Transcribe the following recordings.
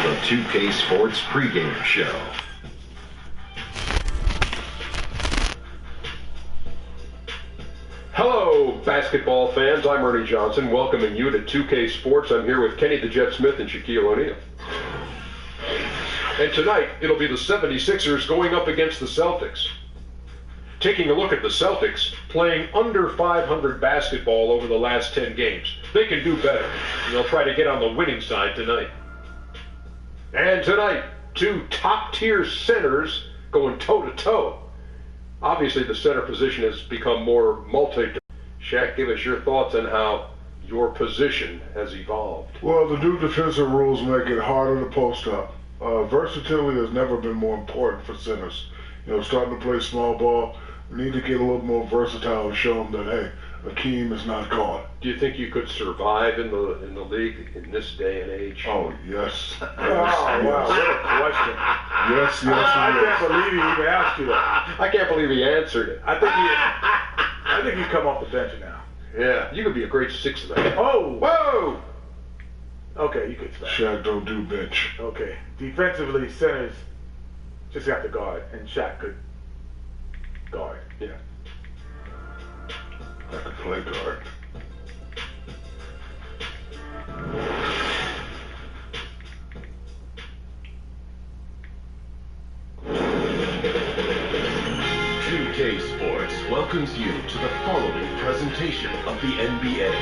the 2K Sports pregame show. Hello, basketball fans. I'm Ernie Johnson, welcoming you to 2K Sports. I'm here with Kenny the Jet Smith and Shaquille O'Neal. And tonight, it'll be the 76ers going up against the Celtics. Taking a look at the Celtics, playing under 500 basketball over the last 10 games. They can do better, and they'll try to get on the winning side tonight. And tonight, two top-tier centers going toe-to-toe. Obviously, the center position has become more Shaq, give us your thoughts on how your position has evolved. Well, the new defensive rules make it harder to post up. Versatility has never been more important for centers. You know, starting to play small ball, we need to get a little more versatile and show them that, hey, Akeem is not gone. Do you think you could survive in the league in this day and age? Oh, yes. Oh, wow, what a question. Yes. I can't believe he even asked you that. I can't believe he answered it. I think you come off the bench now. Yeah, you could be a great sixth man. Oh! Whoa! Okay, you could stop. Shaq don't do bench. Okay. Defensively, centers just got to guard, and Shaq could guard. Yeah. I could play guard. Sports welcomes you to the following presentation of the NBA.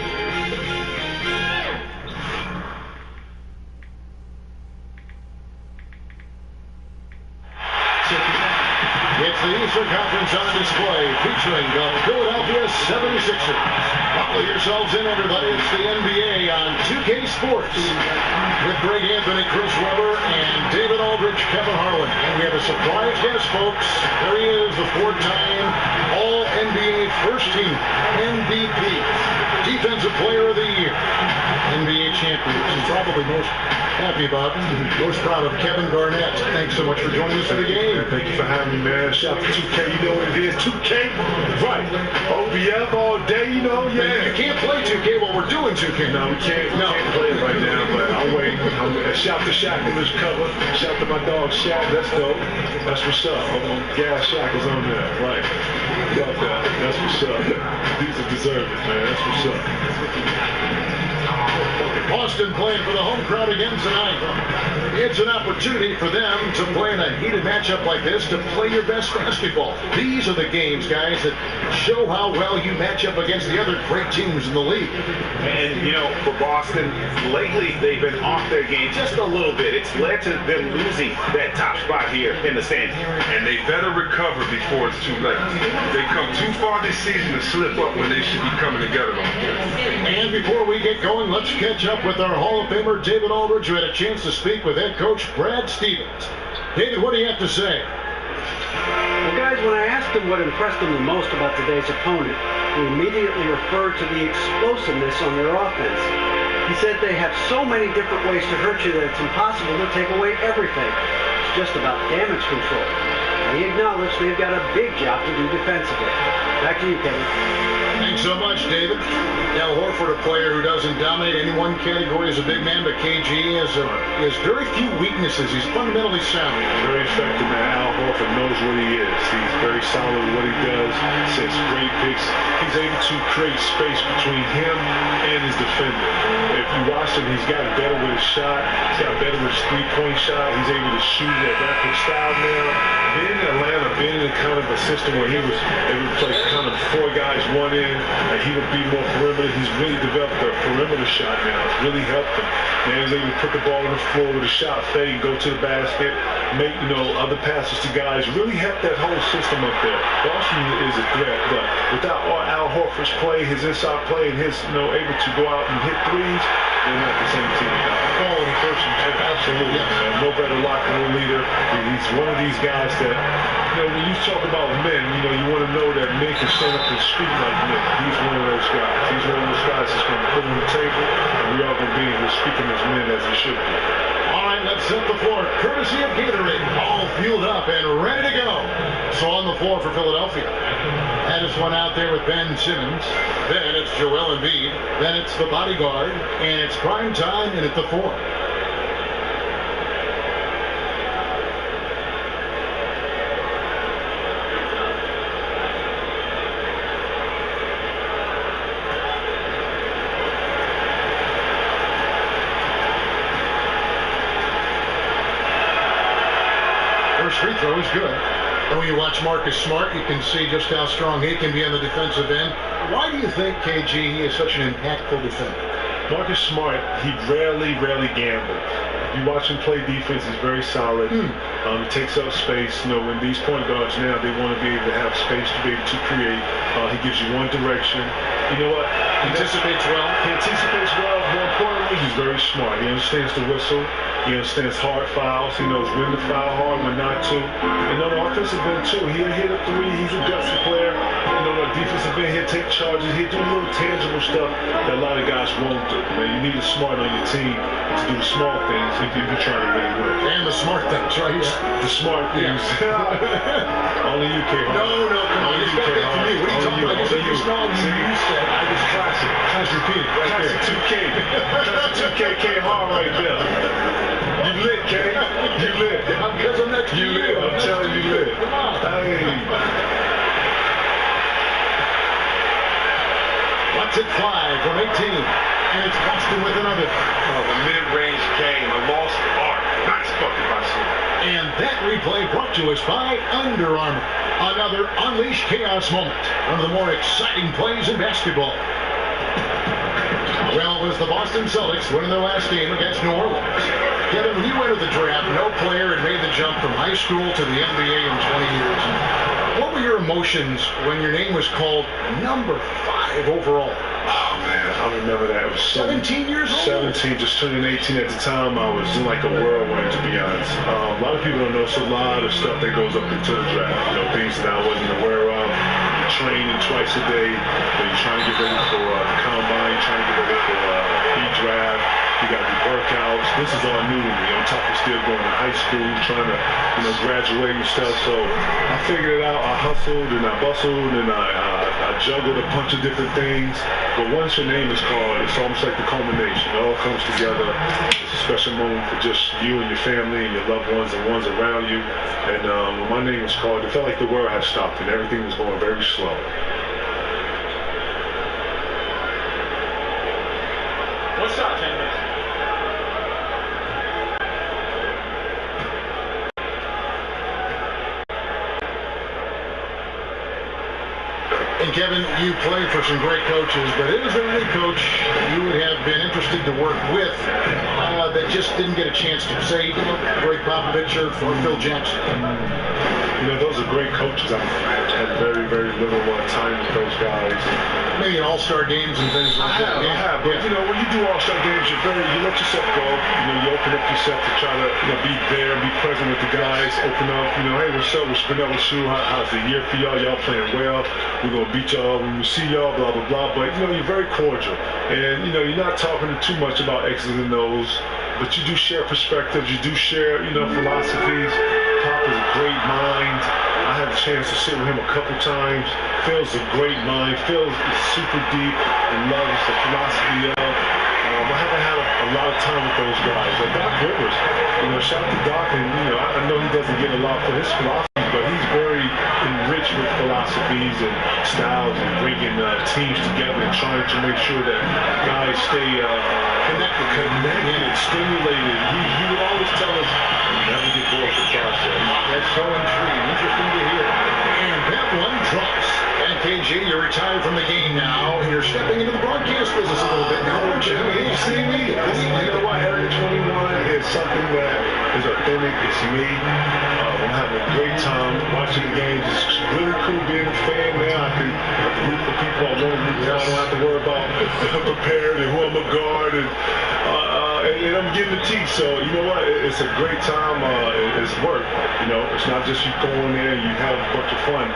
It's the Eastern Conference on display featuring the Philadelphia 76ers. Buckle yourselves in, everybody. It's the NBA on 2K Sports with Greg Anthony, Chris Webber, and David Aldridge, Kevin Harlan. And we have a surprise guest, folks. There he is, the four-time All-NBA First-Team MVP, Defensive Player of the Year, NBA champion, and probably most happy about, most proud of, Kevin Garnett. Thanks so much for joining us for the game. Thank you for having me, man. Shout out to 2K. You know what it is. 2K, right. OBF all day, you know, yeah. You can't play 2K while we're doing 2K. No, we can't play it right now, but I'll wait. Shout to Shaq in this cover. Shout to my dog Shaq. That's dope. That's what's up. Gas Shaq is on there. Right. Love that. That's what's up. These are deserving, man. That's what's up. Boston playing for the home crowd again tonight. It's an opportunity for them to play in a heated matchup like this, to play your best basketball. These are the games, guys, that show how well you match up against the other great teams in the league. And, you know, for Boston, lately they've been off their game just a little bit. It's led to them losing that top spot here in the standings. And they better recover before it's too late. They come too far this season to slip up when they should be coming together. And before we get going, let's catch up with our Hall of Famer, David Aldridge, who had a chance to speak with head coach Brad Stevens. David, what do you have to say? Well, guys, when I asked him what impressed him the most about today's opponent, he immediately referred to the explosiveness on their offense. He said they have so many different ways to hurt you that it's impossible to take away everything. It's just about damage control. And he acknowledged they've got a big job to do defensively. Back to you, Kevin. Thanks so much, David. Al Horford, a player who doesn't dominate any one category as a big man, but KG has very few weaknesses. He's fundamentally sound. Very effective, man. Al Horford knows what he is. He's very solid with what he does. Sets great picks. He's able to create space between him and his defender. If you watch him, he's gotten better with his shot. He's got better with his three-point shot. He's able to shoot at rapid style now. Being in Atlanta, being in kind of a system where he was able to play kind of four guys, one in, and he would be more perimeter. He's really developed a perimeter shot now. It's really helped him. Man, he's able to put the ball on the floor with a shot fade, go to the basket, make, other passes to guys. Really helped that whole system up there. Boston is a threat, but without Al Horford's play, his inside play, and his, able to go out and hit threes, they're not the same team. Quality person, absolutely, man. No better locker room leader. He's one of these guys that, when you talk about men, you want to know that men can stand up and speak like men. He's one of those guys. He's one of those guys that's going to put on the table, and we all going to be here speaking as men as we should be. All right, let's set the floor. Courtesy of Gatorade, all fueled up and ready to go. So on the floor for Philadelphia. And it's one out there with Ben Simmons. Then it's Joel Embiid. Then it's the bodyguard. And it's prime time and at the 4. free throw is good. And when you watch Marcus Smart, you can see just how strong he can be on the defensive end. Why do you think, KG, he is such an impactful defender? Marcus Smart, he rarely gambles. You watch him play defense, he's very solid. He takes up space. You know, when these point guards now, they want to be able to have space to be able to create. He gives you one direction. You know what? He anticipates well. He anticipates well. More importantly, he's very smart. He understands the whistle. He understands hard fouls. He knows when to foul hard, when not to. And on the offensive end, too, he'll hit a three. He's a gutsy player. You know, the defensive end, he'll take charges. He'll do little tangible stuff that a lot of guys won't do. Man, you need a smart on your team to do the small things if you're trying to really win. And the smart things, right? The smart things. Only you, K-Hard. No, come on. You expect that from me. What are you talking about? You said I was classic. Classic repeat. Classic 2K. Classic 2K K-Hard right there. You lit, K. You lit. Because I'm next to you. You lit. I'm telling you, lit. Come on. Hey. Let's it fly from 18. And it's Boston with another. Oh, the mid-range game, a lost art. Not fucking by someone. And that replay brought to us by Under Armour. Another Unleash Chaos moment. One of the more exciting plays in basketball. Well, it was the Boston Celtics winning their last game against New Orleans. Kevin, when you entered the draft, no player had made the jump from high school to the NBA in 20 years. What were your emotions when your name was called number 5 overall? Oh, man, I remember that. It was 17 years old? 17, just turning 18 at the time. I was in like a whirlwind, to be honest. A lot of people don't know. It's a lot of stuff that goes up into the draft. You know, things that I wasn't aware of. Training twice a day. You're trying to get ready for the combine. You're trying to get ready for pre-draft. You got to do workouts. This is all new to me. On top of still going to high school, trying to, graduate and stuff. So I figured it out. I hustled and I bustled and I juggled a bunch of different things. But once your name is called, it's almost like the culmination. It all comes together. It's a special moment for just you and your family and your loved ones and ones around you. And when my name was called, it felt like the world had stopped and everything was going very slow. What's up, Henry? And Kevin, you played for some great coaches, but is there any coach you would have been interested to work with that just didn't get a chance to say, Greg Popovich or Phil Jackson? Those are great coaches. I've had very, very little time with those guys. Maybe in all-star games and things like that. I have. But, when you do all-star games, you let yourself go. You open up yourself to try to be there, be present with the guys, open up, hey, what's up? What's been up with you? How's the year for y'all? Y'all playing well. We're going to beat y'all when we see y'all, blah, blah, blah. But, you're very cordial. And, you're not talking too much about X's and O's, but you do share perspectives. You do share, philosophies. Pop is a great mind. I had a chance to sit with him a couple times. Phil's a great mind. Phil is super deep and loves the philosophy of. I haven't had a lot of time with those guys. Like Doc Rivers, shout out to Doc, and I know he doesn't get a lot for his philosophy, but he's very enriched with philosophies and styles and bringing teams together and trying to make sure that guys stay connected, stimulated. He would always tell us, never get bored with the process. That's so intriguing. Interesting to hear. And that one drops. And KG, you're retired from the game now, and you're stepping into the broadcast business a little bit now, aren't you? You see me? You know what? Area 21 is something that is authentic. It's me. I'm having a great time watching the games. It's really cool being a fan now. I can root for people I want to root for. I don't have to worry about I'm prepared and who I'm going to guard. And I'm getting the tea. So, you know what? It's a great time. It's work. It's not just you go in there and you have a bunch of fun.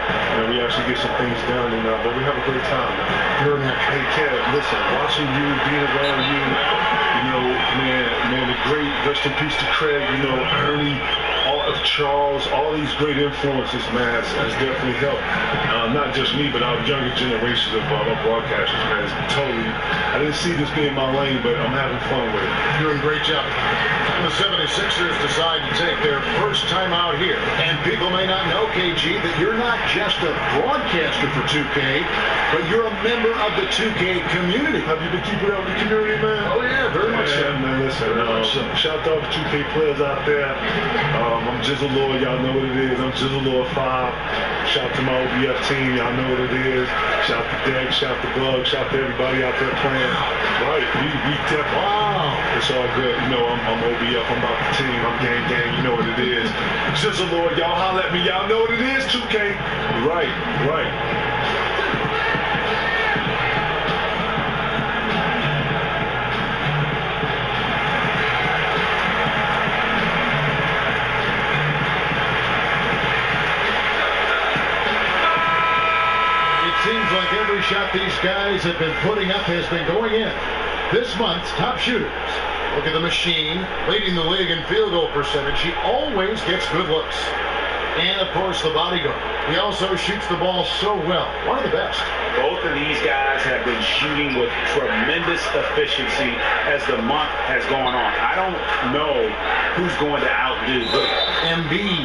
We actually get some things done, but we have a great time. Hey, Kev, listen, watching you, being around you, man, the great, rest in peace to Craig, Ernie, Charles, all these great influences, man, has definitely helped. Not just me, but our younger generations of broadcasters, man. It's totally, I didn't see this being my lane, but I'm having fun with it. You're doing a great job. The 76ers decide to take their first time out here. And people may not know, KG, that you're not just a broadcaster for 2K, but you're a member of the 2K community. Have you been keeping up with the community, man? Oh, yeah, very much so. Man, listen, shout out to 2K players out there. I'm Jizzle Lord, y'all know what it is. I'm Jizzle Lord 5. Shout to my OBF team, y'all know what it is. Shout to Dex, shout to Bug, shout to everybody out there playing. Right, we definitely. Wow. It's all good. You know, I'm OBF, I'm about the team, I'm gang, you know what it is. Jizzle Lord, y'all holler at me, y'all know what it is, 2K. Right. Seems like every shot these guys have been putting up has been going in. This month's top shooters. Look at the machine, leading the league in field goal percentage. He always gets good looks. And, of course, the bodyguard. He also shoots the ball so well. One of the best. Both of these guys have been shooting with tremendous efficiency as the month has gone on. I don't know who's going to outdo who. Embiid.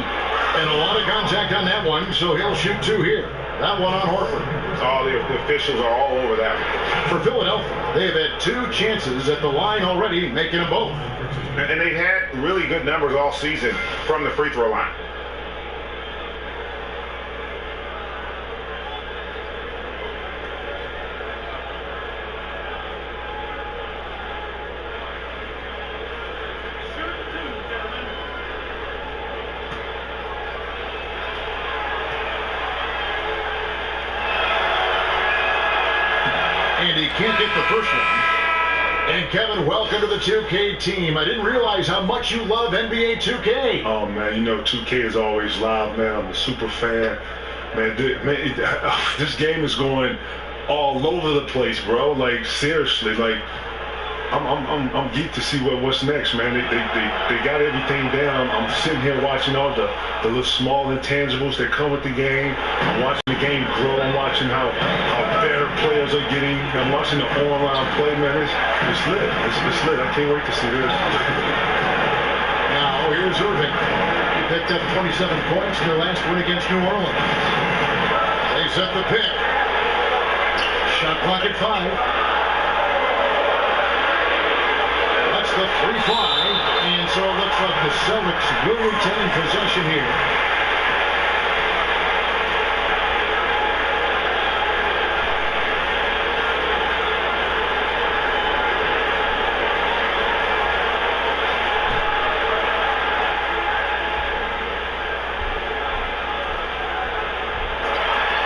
And a lot of contact on that one, so he'll shoot 2 here. That one on Horford. All the officials are all over that one. For Philadelphia, they've had 2 chances at the line already, making them both. And they've had really good numbers all season from the free throw line. And he can't get the first one. And Kevin, welcome to the 2K team. I didn't realize how much you love NBA 2K. Oh, man, you know 2K is always live, man. I'm a super fan. Man, this game is going all over the place, bro. Like, seriously, like, I'm geeked to see what's next, man. They got everything down. I'm sitting here watching all the little small intangibles that come with the game. I'm watching the game grow. I'm watching how better players are getting. I'm watching the online play, man. It's lit. It's lit. I can't wait to see this. Now here's Irving. He picked up 27 points in their last win against New Orleans. They set the pick. Shot clock at 5. The 3 fly, and so it looks like the Celtics will retain possession here.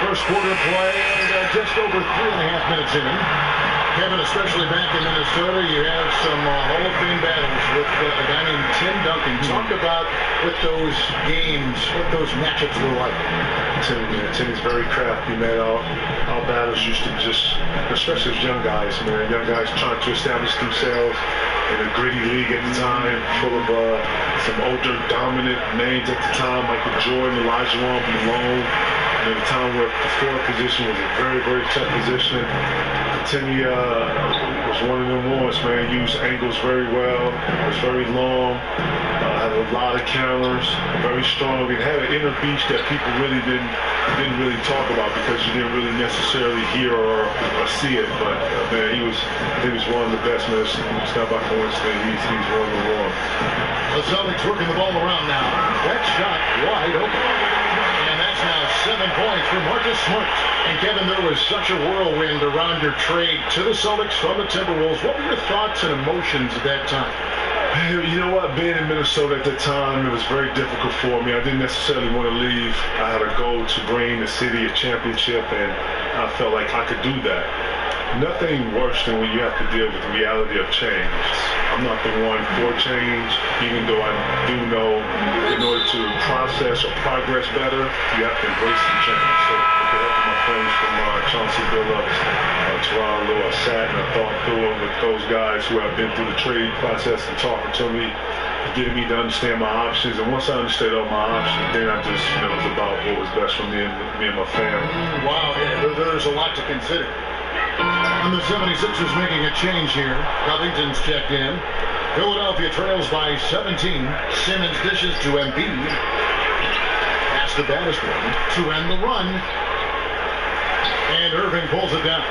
First quarter play, and just over 3.5 minutes in. Kevin, especially back in Minnesota, you have some Hall of Fame battles with a guy named Tim Duncan. Talk about what those games, what those matchups were like. Timmy's very crafty, man. Our battles used to just, especially as young guys, man. Young guys trying to establish themselves in a gritty league at the time, full of some older, dominant names at the time, Michael Jordan, Elijah Malone. At a time where the forward position was a very, very tough position. Timmy was one of them ones, man. Used angles very well. Was very long. Had a lot of counters. Very strong. It had an inner beast that people really didn't really talk about because you didn't really necessarily hear or see it. But man, I think he was one of the best, man. It's not by coincidence. He's one of the one. The Celtics working the ball around now. That shot wide open. And that's now 7 points for Marcus Smart. And Kevin, there was such a whirlwind around your trade to the Celtics from the Timberwolves. What were your thoughts and emotions at that time? You know what? Being in Minnesota at the time, it was very difficult for me. I didn't necessarily want to leave. I had a goal to bring the city a championship, and I felt like I could do that. Nothing worse than when you have to deal with the reality of change. I'm not the one for change, even though I do know in order to process or progress better, you have to embrace some change. So with the help of my friends from Chauncey Billups, Toronto, I sat and I thought through it with those guys who have been through the trade process and talking to me, getting me to understand my options. And once I understood all my options, then I just, it was about what was best for me and my family. Wow, yeah, there's a lot to consider. And the 76ers making a change here. Covington's checked in. Philadelphia trails by 17. Simmons dishes to Embiid. That's the baddest one to end the run. And Irving pulls it down.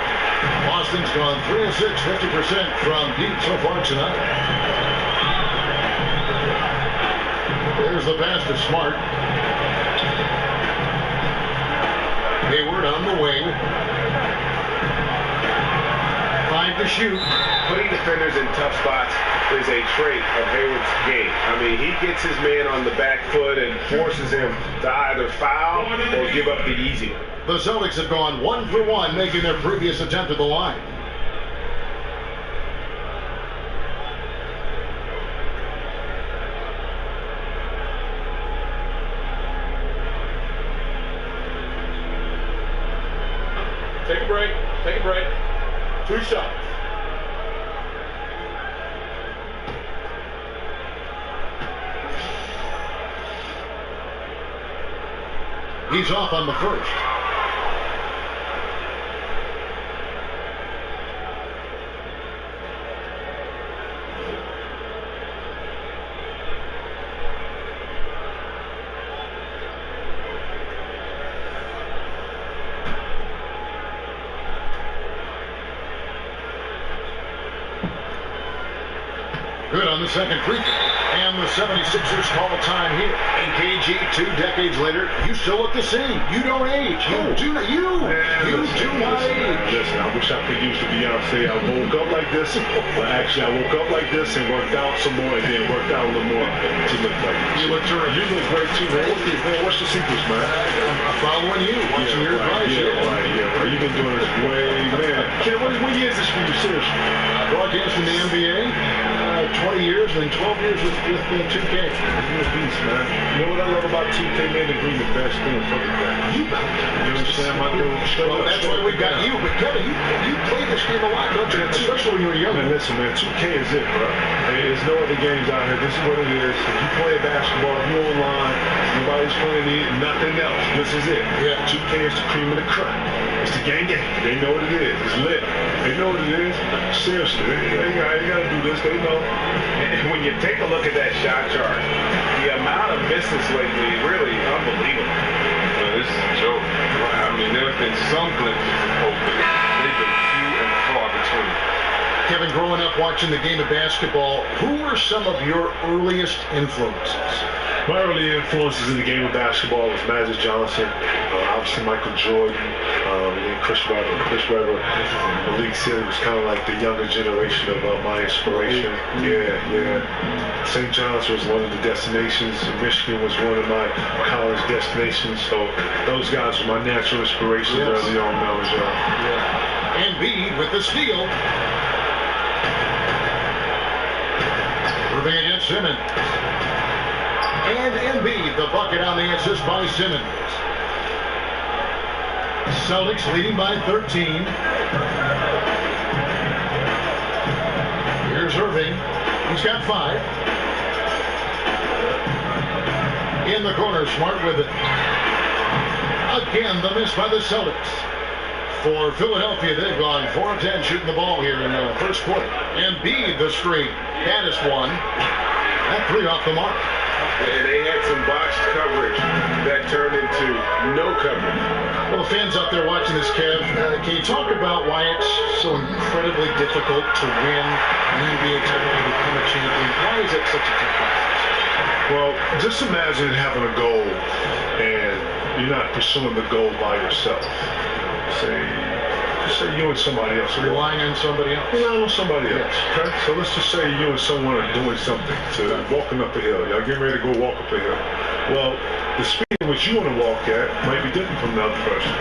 Boston's gone 3 of 6, 50% from deep so far tonight. the pass to Smart. Hayward on the wing. 5 to shoot. Putting defenders in tough spots is a trait of Hayward's game. I mean, he gets his man on the back foot and forces him to either foul or give up the easy one. The Celtics have gone 1 for 1, making their previous attempt at the line. Take a break. Take a break. 2 shots. He's off on the first. Good on the second free throw. And the 76ers call time here. And KG, 2 decades later, you still look the same. You don't age. You do not age. Listen, I wish I could use the Beyonce. I woke up like this, but actually I woke up like this and worked out some more and then worked out a little more to look like this. You look terrific. You look great too, man. What's the secrets, man? I'm following you, watching your advice. Right. You've been doing this way, man. Ken, what year is this for you, seriously? Broadcast in the NBA, 20 years and then 12 years with 2K. You're a beast, man. You know what I love about 2K, man? They bring the best thing from the back. You know. You understand my dude? Well, that's why we got you. But Kevin, you played this game a lot, don't you? Especially when you were young. Man, listen, man, 2K is it, bro. There's no other games out here. This is what it is. If you play basketball, you online, nobody's playing it, nothing else. This is it. Yeah. 2K is the cream of the crop. It's the gang. They know what it is. It's lit. They know what it is. Seriously, they gotta do this. They know. And when you take a look at that shot chart, the amount of misses lately is really unbelievable. Well, this is a joke. I mean, there have been some glimpses open. They've been few and far between. Kevin, growing up watching the game of basketball, who were some of your earliest influences? My early influences in the game of basketball was Magic Johnson, obviously Michael Jordan, and then Chris Webber. Chris Webber, the league said it was kind of like the younger generation of my inspiration. Yeah. St. John's was one of the destinations. Michigan was one of my college destinations. So those guys were my natural inspirations early on when I was young. Yeah. And Embiid with the steal. Irving against Simmons. And Embiid, the bucket on the assist by Simmons. Celtics leading by 13. Here's Irving. He's got 5. In the corner, Smart with it. Again, the miss by the Celtics. For Philadelphia, they've gone 4 of 10 shooting the ball here in the first quarter. Embiid, the screen. That is 1. That 3 off the mark. And they had some botched coverage that turned into no coverage. Well, fans out there watching this, Kev, can you talk about why it's so incredibly difficult to win an NBA title and become a champion? Why is it such a tough process? Well, just imagine having a goal and you're not pursuing the goal by yourself. Say you and somebody else. Relying on somebody else. Relying on somebody else. Okay? So let's just say you and someone are doing something, walking up a hill. Y'all getting ready to go walk up a hill. Well, the speed in which you want to walk at might be different from the other person.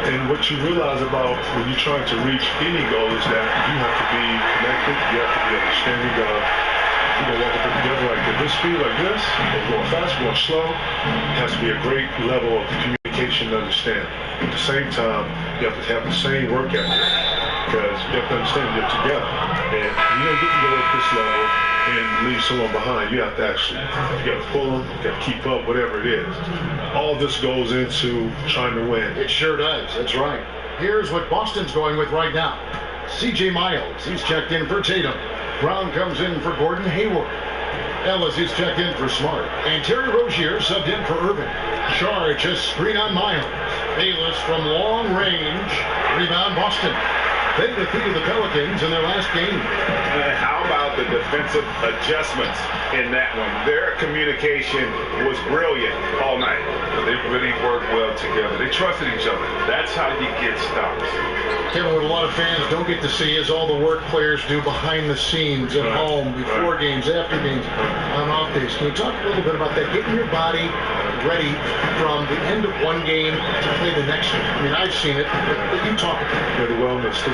And what you realize about when you're trying to reach any goal is that you have to be connected. You have to be understanding of you're going to walk up together like this speed, like this. We're going fast, we're going slow. It has to be a great level of communication to understand. At the same time, you have to have the same work ethic because you have to understand you're together. And you don't get to go at this level and leave someone behind. You have to actually, you got to pull them, you got to keep up, whatever it is. All this goes into trying to win. It sure does. That's right. Here's what Boston's going with right now. C.J. Miles, he's checked in for Tatum. Brown comes in for Gordon Hayward. Ellis is checked in for Smart. And Terry Rozier subbed in for Irving. Charge a screen on Miles. Bayless from long range. Rebound Boston. They defeated the Pelicans in their last game. How about the defensive adjustments in that one? Their communication was brilliant all night. They really worked well together. They trusted each other. That's how you get stops. Kevin, what a lot of fans don't get to see is all the work players do behind the scenes at home, before games, after games, on off days. Can you talk a little bit about that? Getting your body ready from the end of one game to play the next one. I mean, I've seen it, but you talk about it. Yeah, the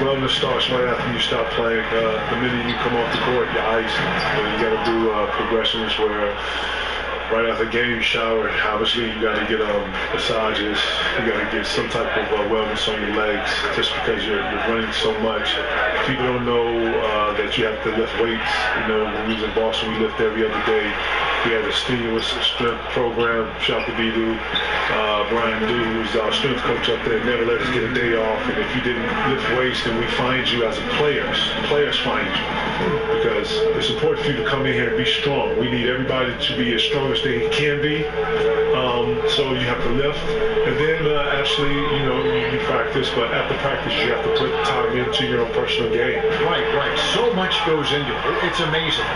wellness starts right after you stop playing. The minute you come off the court, you're iced. You got to do progressions where right after game, shower. Obviously, you got to get massages. You got to get some type of wellness on your legs, just because you're running so much. People don't know that you have to lift weights. You know, when we was in Boston, we lift every other day. We had a strenuous strength program. Shout to Bidu, Brian Du, who's our strength coach up there, never let us get a day off. And if you didn't lift weights, then we find you as a players. Players find you, because it's important for you to come in here and be strong. We need everybody to be as strong as they can be. So you have to lift, and then actually, you practice. But after practice, you have to put time into your own personal game. Right. So much goes into it. It's amazing.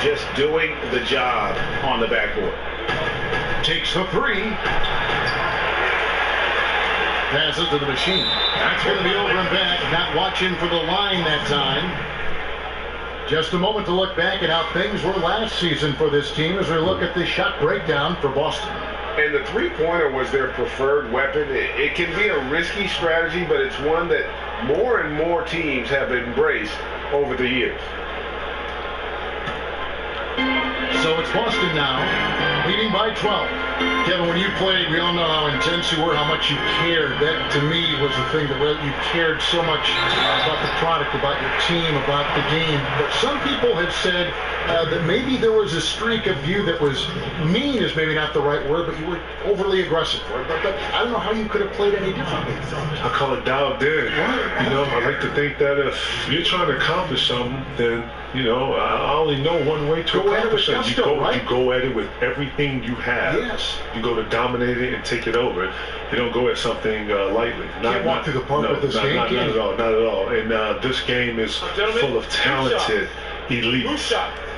Just doing the job on the backboard. Takes the three. Passes to the machine. That's going to be over and back. Not watching for the line that time. Just a moment to look back at how things were last season for this team as we look at the shot breakdown for Boston. And the three-pointer was their preferred weapon. It can be a risky strategy, but it's one that more and more teams have embraced over the years. So it's Boston now, leading by 12. Kevin, when you played, we all know how intense you were, how much you cared. That, to me, was the thing that you cared so much about the product, about your team, about the game. But some people have said that maybe there was a streak of you that was mean, is maybe not the right word, but you were overly aggressive for it. But I don't know how you could have played any differently. I call it dialed in. I like to think that if you're trying to accomplish something, then I only know one way to accomplish it. You go at it with everything you have. Yes. You go to dominate it and take it over. You don't go at something lightly. Can't walk through the park with this game. Not at all. Not at all. And this game is full of talented elites.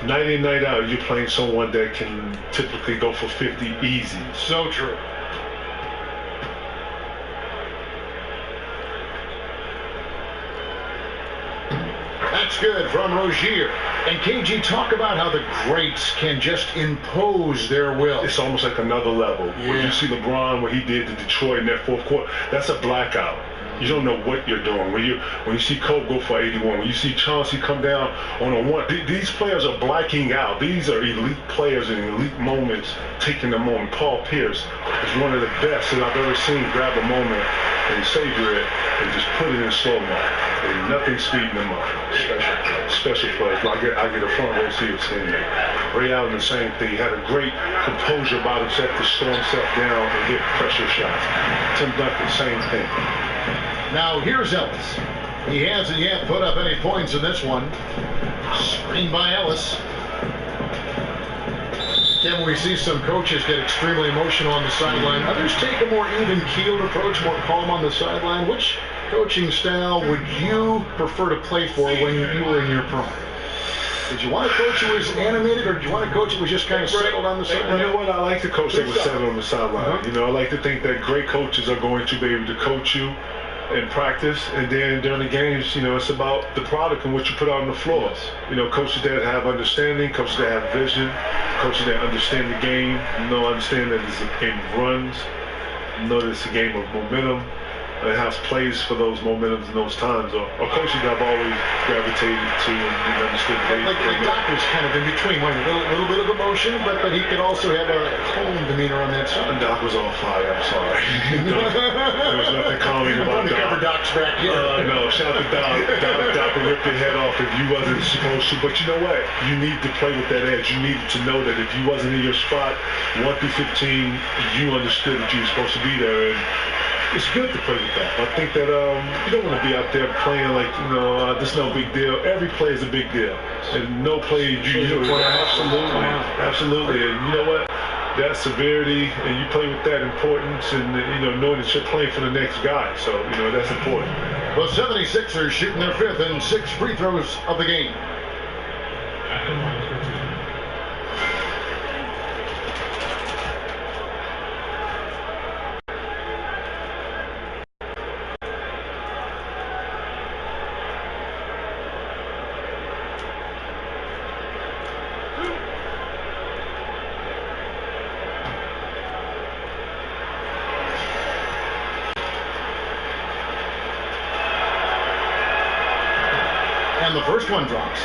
Night in, night out, you're playing someone that can typically go for 50 easy. So true. That's good from Rozier. And KG, talk about how the greats can just impose their will. It's almost like another level. Yeah. When you see LeBron, what he did to Detroit in that fourth quarter, that's a blackout. You don't know what you're doing. When you see Kobe go for 81, when you see Chauncey come down on a one, these players are blacking out. These are elite players in elite moments, taking the moment. Paul Pierce is one of the best that I've ever seen grab a moment and savor it and just put it in slow-mo. And nothing speeding them up. Special players. I get a front row seat seeing that. Ray Allen, the same thing. He had a great composure about himself to slow himself down and hit pressure shots. Tim Duncan, same thing. Now here's Ellis. He hasn't yet put up any points in this one. Screen by Ellis. Kevin, we see some coaches get extremely emotional on the sideline. Others take a more even-keeled approach, more calm on the sideline. Which coaching style would you prefer to play for when you were in your prime? Did you want a coach who was animated, or did you want a coach who was just kind of settled on the sideline? You know what? I like the coach that was settled on the sideline. I like to think that great coaches are going to be able to coach you in practice, and then during the games, it's about the product and what you put out on the floor. Coaches that have understanding, coaches that have vision, coaches that understand the game, understand that it's a game of runs, know that it's a game of momentum. It has plays for those momentums and those times, or coaches that I've always gravitated to and understood. Like Doc was kind of in between, a little bit of emotion, but he could also have a calm demeanor on that side. And Doc was on fire. I'm sorry. There was nothing calming about Doc. Cover Doc's back here. No, shout out to Doc. Doc would rip your head off if you wasn't supposed to. But you know what? You need to play with that edge. You needed to know that if you wasn't in your spot, 1 through 15, you understood that you were supposed to be there. And it's good to play with that. I think that you don't want to be out there playing like, this is no big deal. Every play is a big deal. And no play you play. Absolutely. And you know what? That severity, and you play with that importance, and knowing that you're playing for the next guy. So, that's important. The 76ers shooting their 5th and 6th free throws of the game. And the first one drops.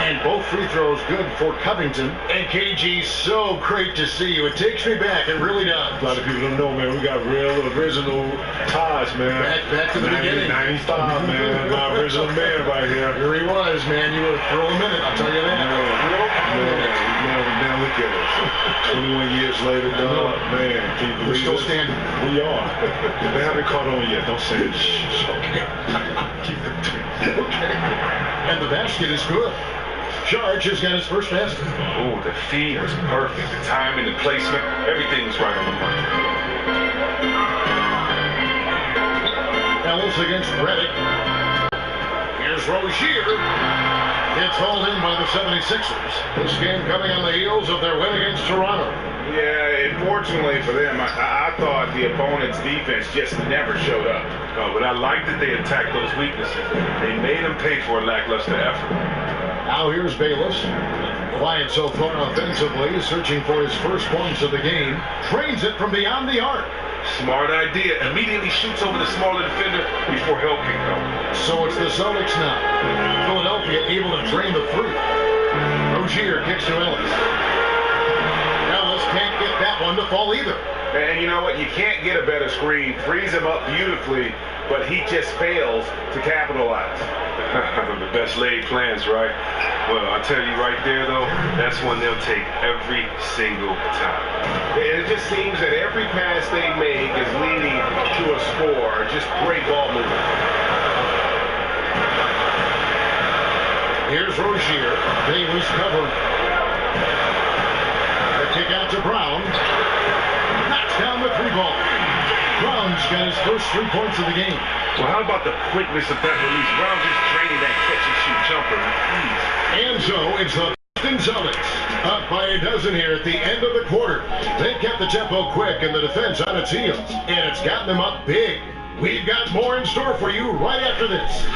And both free throws good for Covington. And KG, so great to see you. It takes me back. It really does. A lot of people don't know, man. We got real original ties, man. Back to the beginning. 95, man. My original man right here. Here he was, man. You were throwing a minute, I'll tell you that. Now look at us. 21 years later, dog. Man, can you believe We're still this? standing. We are. They haven't caught on yet. Don't say it. Shh. Okay. Keep it to me. Okay. And the basket is good. Charge has got his first basket. Oh, the feed was perfect. The timing, the placement, everything was right on the money. Ellis against Reddick. Here's Rozier. It's hauled in by the 76ers. This game coming on the heels of their win against Toronto. Yeah, unfortunately for them, I thought the opponent's defense just never showed up. Oh, but I like that they attacked those weaknesses. They made them pay for a lackluster effort. Now here's Bayless. Quiet so far offensively, searching for his first points of the game. Trains it from beyond the arc. Smart idea. Immediately shoots over the smaller defender before help can come. So it's the Celtics now. Philadelphia able to drain the three. Rozier kicks to Ellis. Ellis can't get that one to fall either. And you know what? You can't get a better screen. Frees him up beautifully, but he just fails to capitalize. The best laid plans, right? Well, I tell you right there, though, that's one they'll take every single time. And it just seems that every pass they make is leading to a score. Just great ball movement. Here's Rozier. Bayless covering. The kick out to Brown. Knocks down the three ball. Brown's got his first 3 points of the game. Well, how about the quickness of that release? Brown just draining that catch-and-shoot jumper. Please. And so it's the Boston Celtics up by a dozen here at the end of the quarter. They kept the tempo quick and the defense on its heels, and it's gotten them up big. We've got more in store for you right after this.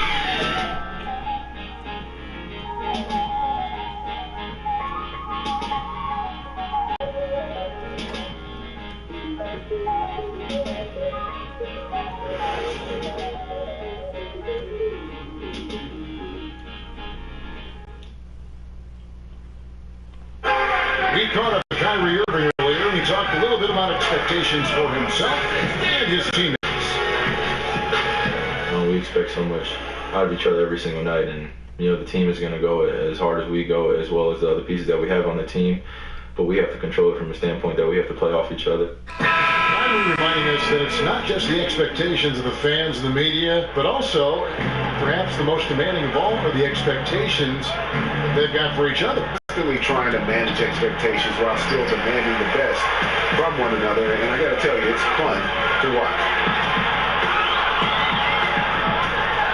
We caught up with Kyrie Irving earlier, and he talked a little bit about expectations for himself and his teammates. We expect so much out of each other every single night, and the team is going to go as hard as we go, as well as the other pieces that we have on the team. But we have to control it from a standpoint that we have to play off each other. Kyrie reminding us that it's not just the expectations of the fans and the media, but also, perhaps the most demanding of all, are the expectations they've got for each other. Constantly trying to manage expectations while still demanding the best from one another, and I got to tell you, it's fun to watch.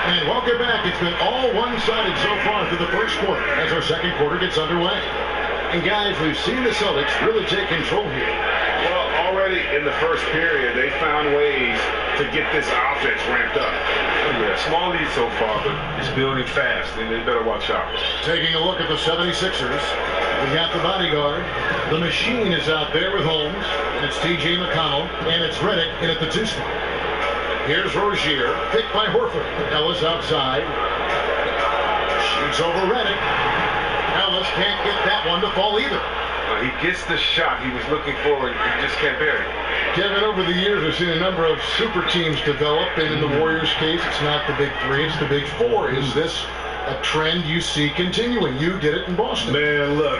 And welcome back. It's been all one-sided so far through the first quarter as our second quarter gets underway. And guys, we've seen the Celtics really take control here. Well, already in the first period, they found ways to get this offense ramped up. Yeah, small lead so far, but it's building fast, and they better watch out. Taking a look at the 76ers, we got the bodyguard. The machine is out there with Holmes. It's T.J. McConnell, and it's Reddick in at the 2 spot. Here's Rozier, picked by Horford. Ellis outside. Shoots over Reddick. Ellis can't get that one to fall either. He gets the shot he was looking for, and he just can't bury it. Kevin, over the years, we've seen a number of super teams develop, and in the Warriors' case, it's not the big three, it's the big four. Is this a trend you see continuing. You did it in Boston. Man, look,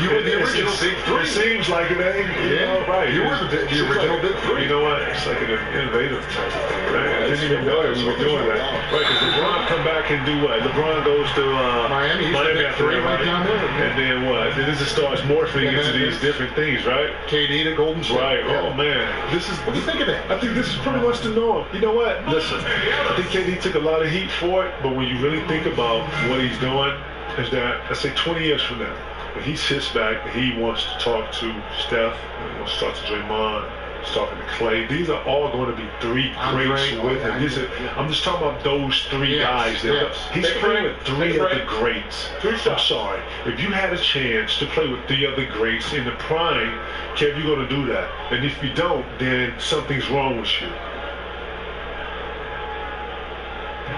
you were the original Big Three. It seems like it ain't. Yeah, right. You were the original Big Three. You know what? It's like an innovative type of thing, right? I didn't even know we were doing that. Right, because LeBron come back and do what? LeBron goes to Miami. He's the Big Three right down there. And then what? Then this starts morphing into these different things, right? KD to Golden State. Right. Yeah. Oh man, this is. What do you think of that? I think this is pretty much the norm. You know what? Listen, I think KD took a lot of heat for it, but when you really think about what he's doing, is that, let's say 20 years from now, when he sits back and he wants to talk to Steph, he wants to talk to Draymond, he's talking to Clay, these are all going to be three greats with him. I'm just talking about those three guys. He's playing with three of the greats. I'm sorry. If you had a chance to play with three other greats in the prime, Kev, you're going to do that. And if you don't, then something's wrong with you.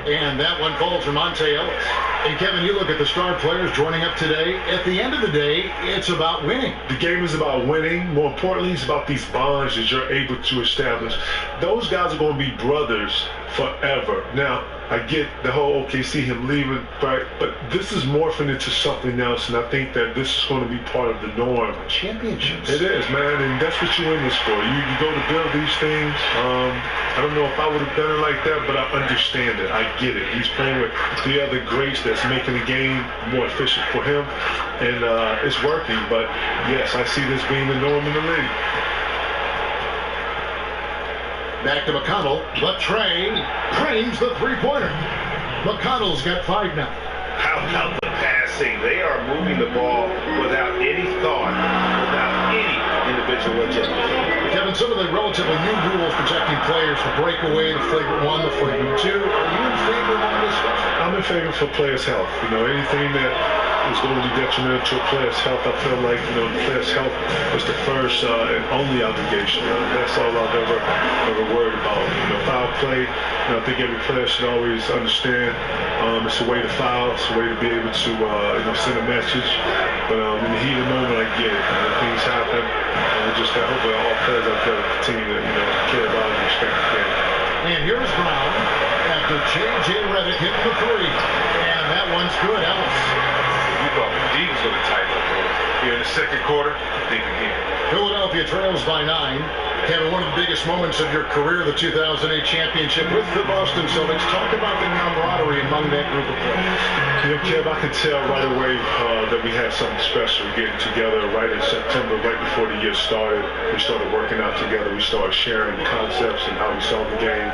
And that one falls from Monte Ellis. And Kevin, you look at the star players joining up today. At the end of the day, it's about winning. The game is about winning. More importantly, it's about these bonds that you're able to establish. Those guys are going to be brothers forever. Now, I get the whole OKC, him leaving, right? But this is morphing into something else, and I think that this is going to be part of the norm. Championships. It is, man, and that's what you're in this for. You go to build these things. I don't know if I would have done it like that, but I understand it. I get it. He's playing with the other greats that's making the game more efficient for him, and it's working. But, yes, I see this being the norm in the league. Back to McConnell. The tray drains the three-pointer. McConnell's got 5 now. How about the passing? They are moving the ball without any thought, without any individual agenda. Kevin, some of the relatively new rules protecting players for breakaway, the flagrant 1, the flagrant 2. Are you in favor of all this stuff? I'm in favor for players' health. You know, anything that is going to be detrimental to a player's health, I feel like, you know, the player's health is the first and only obligation. That's all I've ever worried about. You know, foul play, you know, I think every player should always understand it's a way to foul, it's a way to be able to, you know, send a message. But in the heat of the moment, I get it. You know, things happen. I hope that all players out there continue to, you know, care about and respect the game. And here's Brown after J.J. Redick hitting the 3. And that one's good. Ellis. You thought the D was going to tighten up here in the second quarter. Think again. Philadelphia trails by 9. Kevin, one of the biggest moments of your career, the 2008 championship with the Boston Celtics. Talk about the camaraderie among that group of players. You know, Kev, I could tell right away that we had something special getting together right in September, right before the year started. We started working out together. We started sharing concepts and how we saw the game.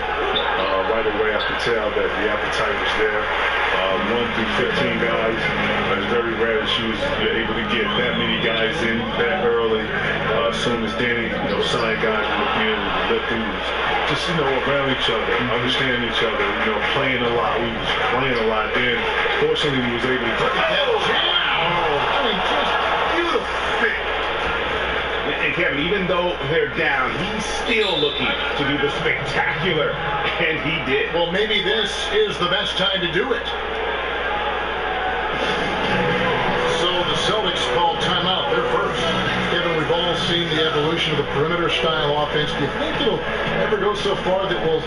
Right away, I could tell that the appetite was there. 1 through 15 guys. It's very rare that you're able to get that many guys in that early. As soon as Danny, you know, signed guys in and lifting, just, you know, around each other, understanding each other, you know, playing a lot. We was playing a lot then. Fortunately, we was able to get I mean, just beautiful. And Kevin, even though they're down, he's still looking to do the spectacular, and he did. Well, maybe this is the best time to do it. So the Celtics call timeout. They're first. Kevin, we've all seen the evolution of the perimeter-style offense. Do you think it'll ever go so far that we'll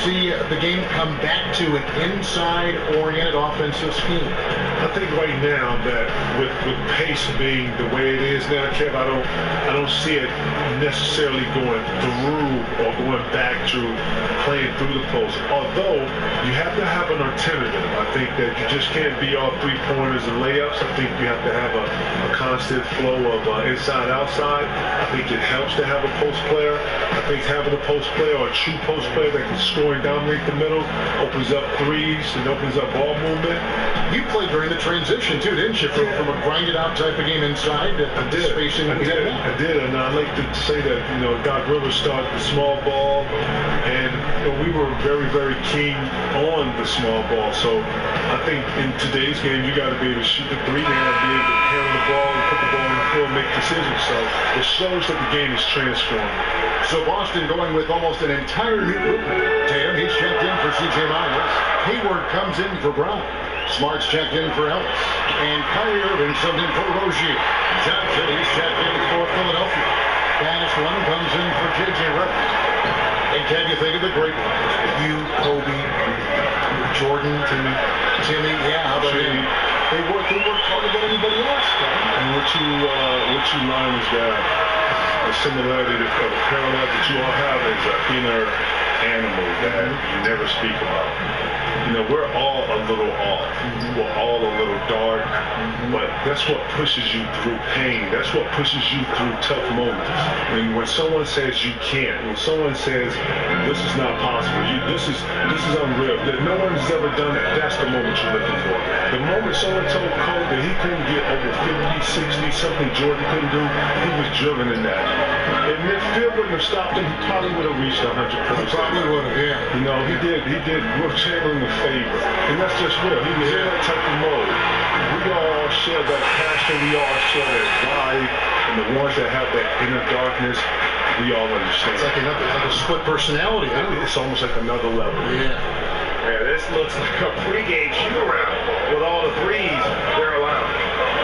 see the game come back to an inside-oriented offensive scheme? I think right now that with pace being the way it is now, Kev, I don't see it necessarily going through or going back to playing through the post. Although you have to have an alternative. I think that you just can't be all three-pointers and layups. I think you have to have a constant flow of inside-outside. I think it helps to have a post player. I think having a post player or a true post player that can score and dominate the middle opens up threes and opens up ball movement. You played during the transition too, didn't you? From a grinded-out type of game inside to spacing. I did, and I like to say that, you know, Doc Rivers started the small ball, and you know, we were very, very keen on the small ball. So I think in today's game, you got to be able to shoot the three, you got to be able to handle the ball and put the ball on the floor and make decisions. So it shows that the game is transformed. So Boston going with almost an entire new group. Tatum, he's checked in for C.J. Myers. Hayward comes in for Brown. Smart's checked in for Ellis. And Kyrie Irving subbed in for Rozier. Johnson, he's checked in for Philadelphia. Banis one comes in for J.J. Redick. And can you think of the great ones? You, Kobe, Jordan, Timmy, yeah, how about him? They work harder than anybody else. And what you learn is that the similarity, the parallel that you all have is an inner animal that you never speak about. You know, we're all a little off. We're all a little dark, but that's what pushes you through pain. That's what pushes you through tough moments. When someone says you can't, when someone says this is not possible, this is unreal, that no one's ever done it, that's the moment you're looking for. The moment someone told Cole that he couldn't get over 50, 60, something Jordan couldn't do, he was driven in that. And if Phil wouldn't have stopped him, he probably would have reached 100 points. Probably would have, yeah. You know, he did Will Chamberlain a favor. And that's just real. He was in that type of mode. We all share that passion. We all share that drive. And the ones that have that inner darkness, we all understand. It's like a split personality, huh? It's almost like another level. Yeah. Yeah, this looks like a pregame shoot-around with all the threes they're allowed.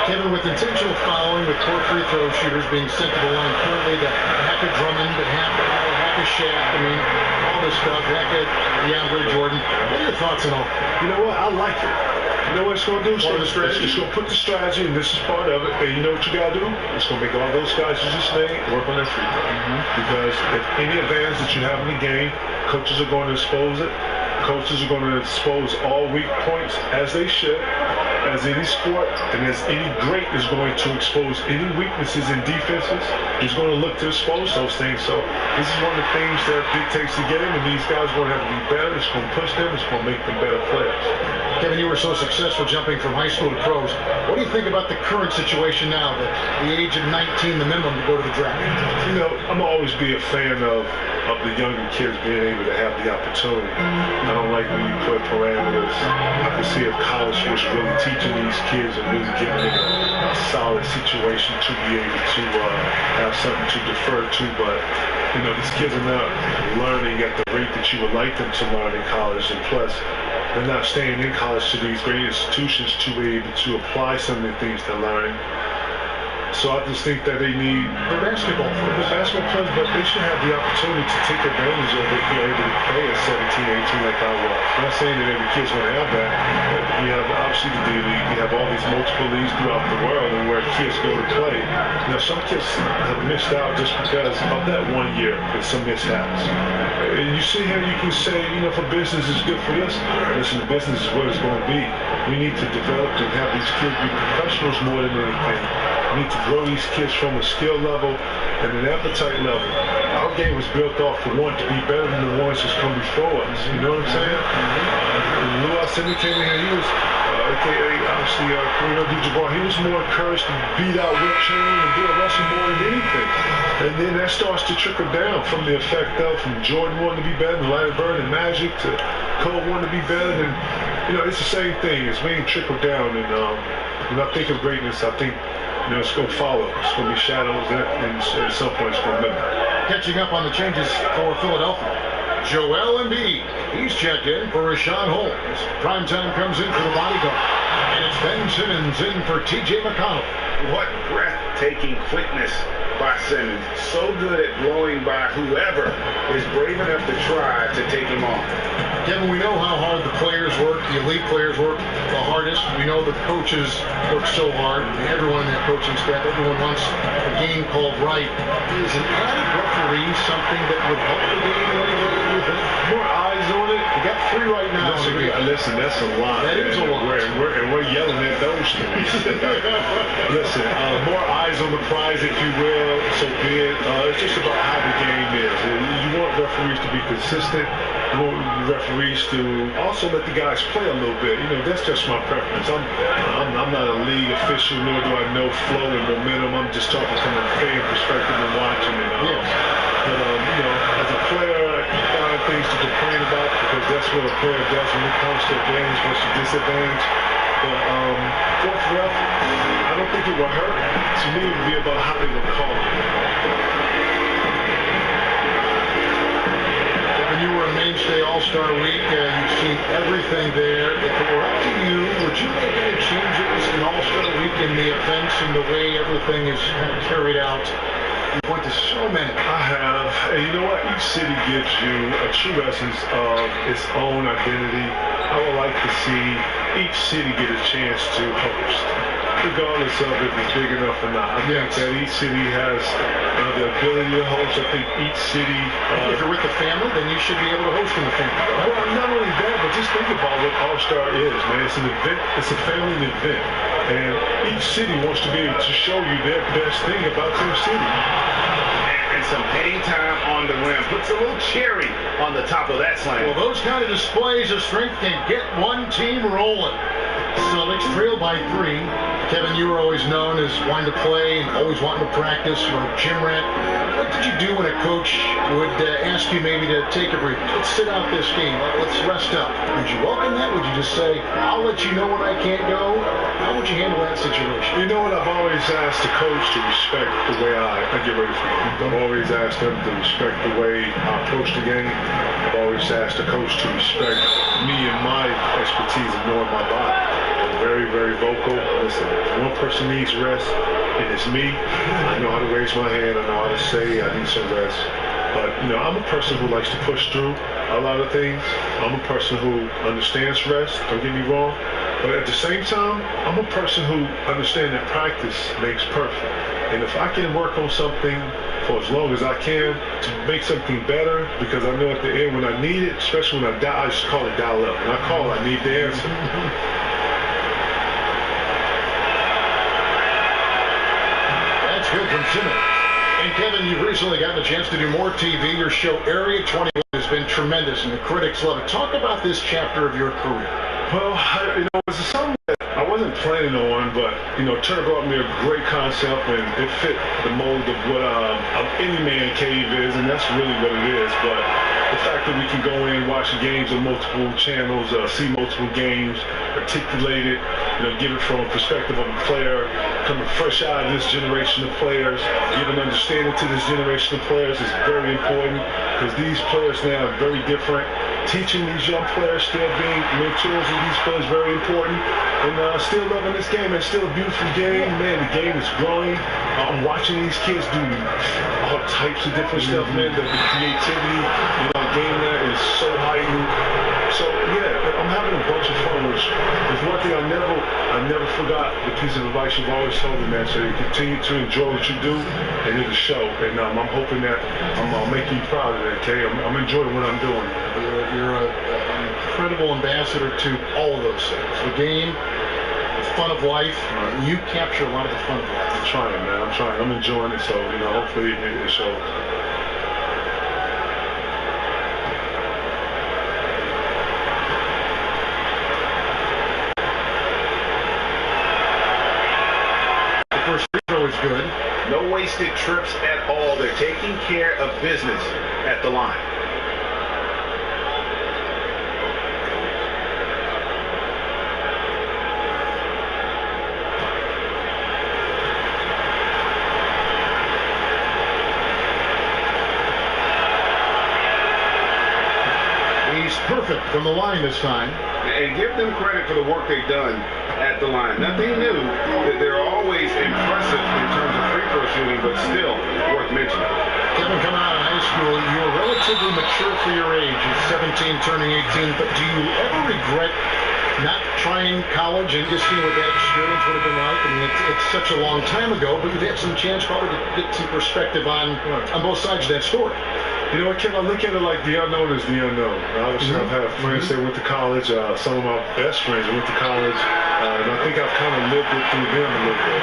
Kevin, with intentional fouling, with court free throw shooters being sent to the line currently, the Hackett Drummond, the Hackett Shaq, I mean, all this stuff, Hackett, DeAndre Jordan. What are your thoughts on all? You know what? I like it. You know what it's going to do? It's going to put the strategy, and this is part of it. And you know what you got to do? It's going to make all those guys you just named work on their free throw. Because if any advantage that you have in the game, coaches are going to expose it. Coaches are going to expose all weak points, as they should, as any sport, and as any great is going to expose any weaknesses in defenses. He's going to look to expose those things. So this is one of the things that dictates the game, and these guys are going to have to be better. It's going to push them. It's going to make them better players. Kevin, you were so successful jumping from high school to pros. What do you think about the current situation now, the age of 19, the minimum to go to the draft? You know, I'm always be a fan of the younger kids being able to have the opportunity. I don't like when you put parameters. I can see if college was really teaching these kids and really getting them in a solid situation to be able to have something to defer to. But, you know, these kids are not learning at the rate that you would like them to learn in college. And plus, they're not staying in college to these great institutions to be able to apply some of the things they're learning. So I just think that they need the basketball players, but they should have the opportunity to take advantage of it if you're able to play at 17, 18 like I was. I'm not saying that every kid's going to have that, but you have obviously the D-League, you have all these multiple leagues throughout the world and where kids go to play. You know, some kids have missed out just because of that 1 year with some mishaps. And you see here, you can say, you know, for business is good for this. Listen, the business is what it's going to be. We need to develop and have these kids be professionals more than anything. We need to grow these kids from a skill level and an appetite level. Our game was built off for one to be better than the ones that's come before us. You know what I'm saying? Lou Alcindor came in here, he was, obviously, Kareem Abdul-Jabbar, he was more encouraged to beat out Wilt Chamberlain and Bill Russell more than anything. And then that starts to trickle down from the effect of from Jordan wanting to be better than Larry Bird and Magic to Cole wanting to be better than, you know, it's the same thing. It's being trickled down. And when I think of greatness, I think, you know, it's going to follow. It's going to be shadows, and at some point it's going to mimic. Catching up on the changes for Philadelphia. Joel Embiid. He's checked in for Rashawn Holmes. Primetime comes in for the bodyguard. And it's Ben Simmons in for T.J. McConnell. What breathtaking quickness by Simmons. So good at blowing by whoever is brave enough to try to take him on. Kevin, we know how hard the players work, the elite players work the hardest. We know the coaches work so hard. Everyone in that coaching staff, everyone wants a game called right. Is an added referee something that would help the game in any way, you think? More eyes on it. You got three right now. Listen, that's a lot. That is a lot. We're yelling at those things. Listen, more eyes on the prize, if you will, so be it. It's just about how the game is. You want referees to be consistent. You want referees to also let the guys play a little bit. You know, that's just my preference. I'm not a league official, nor do I know flow and momentum. I'm just talking from a fan perspective and watching it. But, you know, as a player, I find things to complain about because that's what a player does when it comes to advantage versus disadvantage. But fourth ref, I don't think it will hurt. To me, it would be about how they would call it. When you were a mainstay All-Star Week, you've seen everything there. If it were up to you, would you make any changes in All-Star Week in the events and the way everything is carried out? You went to so many. I have. And you know what? Each city gives you a true essence of its own identity. I would like to see each city get a chance to host, regardless of if it's big enough or not. I think that each city has the ability to host. I think each city... if you're with the family, then you should be able to host in the family. Well, not only that, but just think about what All-Star is, man. It's an event. It's a family event. And each city wants to be able to show you their best thing about their city. And some hang time on the rim. Puts a little cherry on the top of that slam. Well, those kind of displays of strength can get one team rolling. Celtics trail by 3. Kevin, you were always known as wanting to play and always wanting to practice. You're a gym rat. What did you do when a coach would ask you maybe to take a break? Let's sit out this game. Let's rest up. Would you welcome that? Would you just say, I'll let you know when I can't go? How would you handle that situation? You know what? I've always asked the coach to respect the way I get ready for the game. I've always asked them to respect the way I approach the game. I've always asked the coach to respect me and my expertise in knowing my body. I'm very, very vocal. Listen, if one person needs rest, and it's me, I know how to raise my hand. I know how to say I need some rest. But, I'm a person who likes to push through a lot of things. I'm a person who understands rest, don't get me wrong. But at the same time, I'm a person who understands that practice makes perfect. And if I can work on something for as long as I can to make something better, because I know at the end when I need it, especially when I just call it dial up. When I call, I need the answer. Good from Simmons. And Kevin, you've recently gotten a chance to do more TV. Your show Area 21 has been tremendous, and the critics love it. Talk about this chapter of your career. Well, it's something that I wasn't planning on, but, Turner brought me a great concept, and it fit the mold of what any man cave is, and that's really what it is. But the fact that we can go in, watch games on multiple channels, see multiple games, articulate it, give it from a perspective of a player, coming fresh out of this generation of players, give an understanding to this generation of players is very important, because these players now are very different. Teaching these young players, still being mentors of these players, very important. And still loving this game. It's still a beautiful game. Man, the game is growing. I'm watching these kids do all types of different stuff, man. The creativity, game there is so heightened. So, yeah, I'm having a bunch of fun, which is one thing I never forgot, the piece of advice you've always told me, man. So you continue to enjoy what you do, and it'll show. And I'm hoping that I'm making you proud of that, okay? I'm enjoying what I'm doing. You're an incredible ambassador to all of those things. The game, the fun of life. You capture a lot of the fun of life. I'm trying, man. I'm trying. I'm enjoying it, so, hopefully it shows. First free throw is good. No wasted trips at all. They're taking care of business at the line. He's perfect from the line this time. And give them credit for the work they've done at the line. Nothing new. They're always impressive in terms of free throw shooting, but still worth mentioning. Kevin, coming out of high school, you were relatively mature for your age. You're 17, turning 18. But do you ever regret not trying college and just seeing what that experience would have been like? I mean, it's such a long time ago, but you've had some chance probably to get some perspective on both sides of that story. You know what, Ken? I look at it like the unknown is the unknown. Obviously, I've had friends that went to college. Some of my best friends went to college, and I think I've kind of lived it through them a little bit.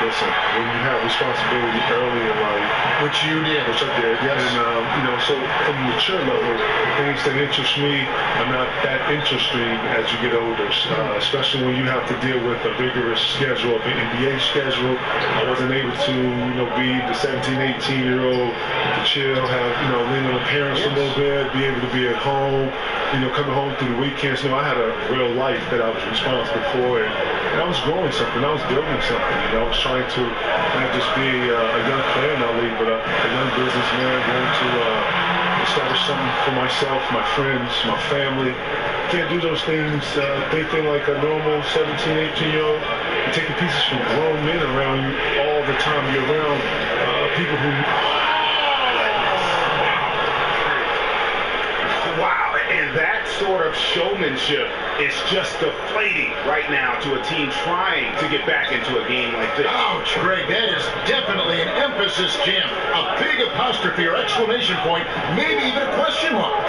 Listen, when you have responsibility early in life, which you did, which I did, yes. And so from a mature level, things that interest me are not that interesting as you get older, especially when you have to deal with a vigorous schedule, the NBA schedule. I wasn't able to, be the 17, 18-year-old to chill, have, lean on the parents a little bit, be able to be at home, coming home through the weekends. I had a real life that I was responsible for, and I was growing something. I was building something. I was trying to not just be a young player in our league, but a young businessman going to establish something for myself, my friends, my family. You can't do those things thinking like a normal 17, 18-year-old. You're taking pieces from grown men around you all the time. You're around people who... Wow, and that that sort of showmanship is just deflating right now to a team trying to get back into a game like this. Ouch, Greg, that is definitely an emphasis jam. A big apostrophe or exclamation point, maybe even a question mark.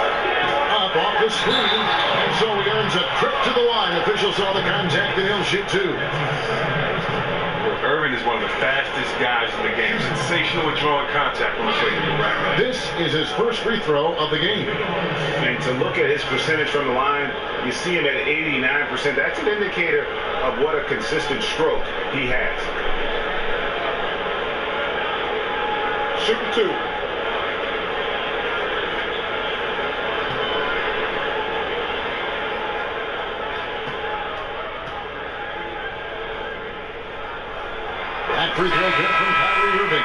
Up off the screen, and so he earns a trip to the line. Officials saw the contact, and he'll shoot two. Irvin is one of the fastest guys in the game. Sensational at drawing contact on the plate in the rack. This is his first free throw of the game. And to look at his percentage from the line, you see him at 89%. That's an indicator of what a consistent stroke he has. Shoot the two. That free throw good from Kyrie Irving.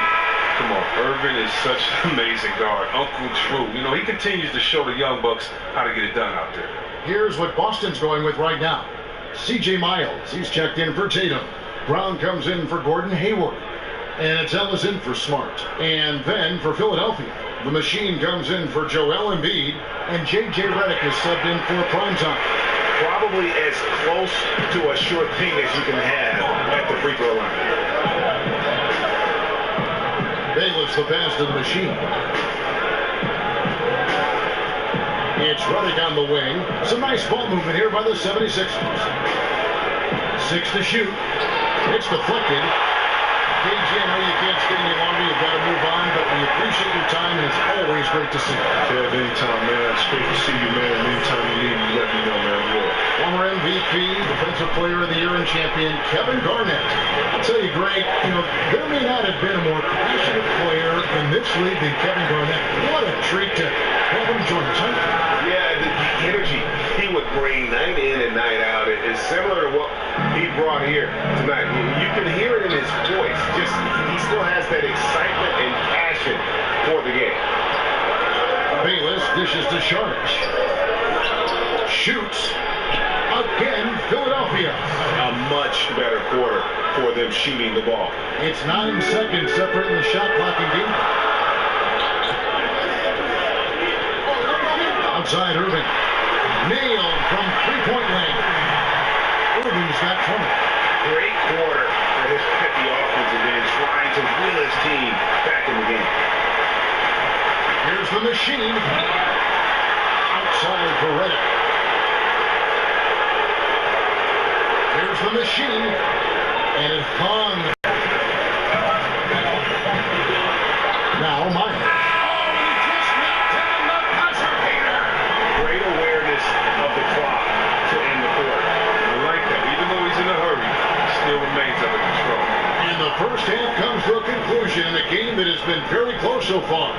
Come on, Irvin is such an amazing guard. Uncle Drew, you know, he continues to show the young bucks how to get it done out there. Here's what Boston's going with right now. C.J. Miles, he's checked in for Tatum. Brown comes in for Gordon Hayward. And Attell is in for Smart. And then for Philadelphia, the machine comes in for Joel Embiid. And J.J. Redick is subbed in for primetime. Probably as close to a sure thing as you can have at the free throw line. Bayless the pass to the machine. It's Redick on the wing. Some nice ball movement here by the 76ers. 6 to shoot. It's deflected. KG, I know you can't stay any longer. You've got to move on, but we appreciate your time, and it's always great to see you. Yeah, anytime, man. It's great to see you, man. Anytime you need me, let me know, man. Former MVP, Defensive Player of the Year and champion, Kevin Garnett. I'll tell you, Greg, you know, there may not have been a more passionate player in this league than Kevin Garnett. What a treat to have him join us, huh? Yeah, the energy he would bring night in and night out is similar to what he brought here tonight. You can hear it in his voice. Just he still has that excitement and passion for the game. Bayless dishes to Sharp. Shoots. Again, Philadelphia. A much better quarter for them shooting the ball. It's 9 seconds separating the shot clock and game. Outside Irving. Nailed from three-point land. Irving's got 20. Great quarter for his at the offensive end, trying to will his team back in the game. Here's the machine. Outside for Redick. Here's the machine. And it's gone. Now Myers. Great awareness of the clock to end the quarter. I like that. Even though he's in a hurry, he still remains under control. And the first half comes to a conclusion in a game that has been very close so far.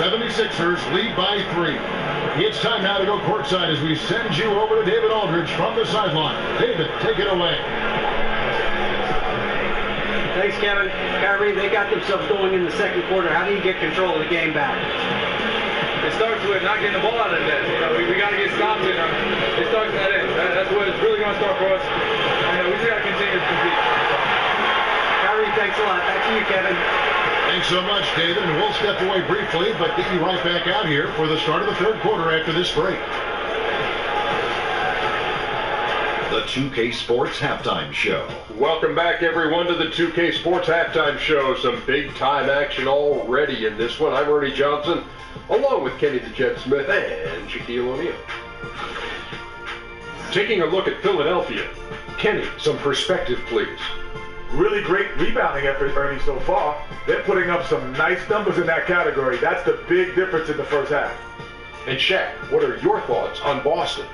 76ers lead by 3. It's time now to go courtside as we send you over to David Aldridge from the sideline. David, take it away. Thanks, Kevin. Kyrie, they got themselves going in the second quarter. How do you get control of the game back? It starts with not getting the ball out of the net. You know, we got to get stops in. It starts at that end. That's what it's really going to start for us. You know, we just got to continue to compete. Kyrie, thanks a lot. Back to you, Kevin. Thanks so much, David. And we'll step away briefly, but get you right back out here for the start of the third quarter after this break. The 2K Sports Halftime Show. Welcome back, everyone, to the 2K Sports Halftime Show. Some big-time action already in this one. I'm Ernie Johnson, along with Kenny the Jet Smith and Shaquille O'Neal. Taking a look at Philadelphia. Kenny, some perspective, please. Really great rebounding effort, Ernie, so far. They're putting up some nice numbers in that category. That's the big difference in the first half. And Shaq, what are your thoughts on Boston?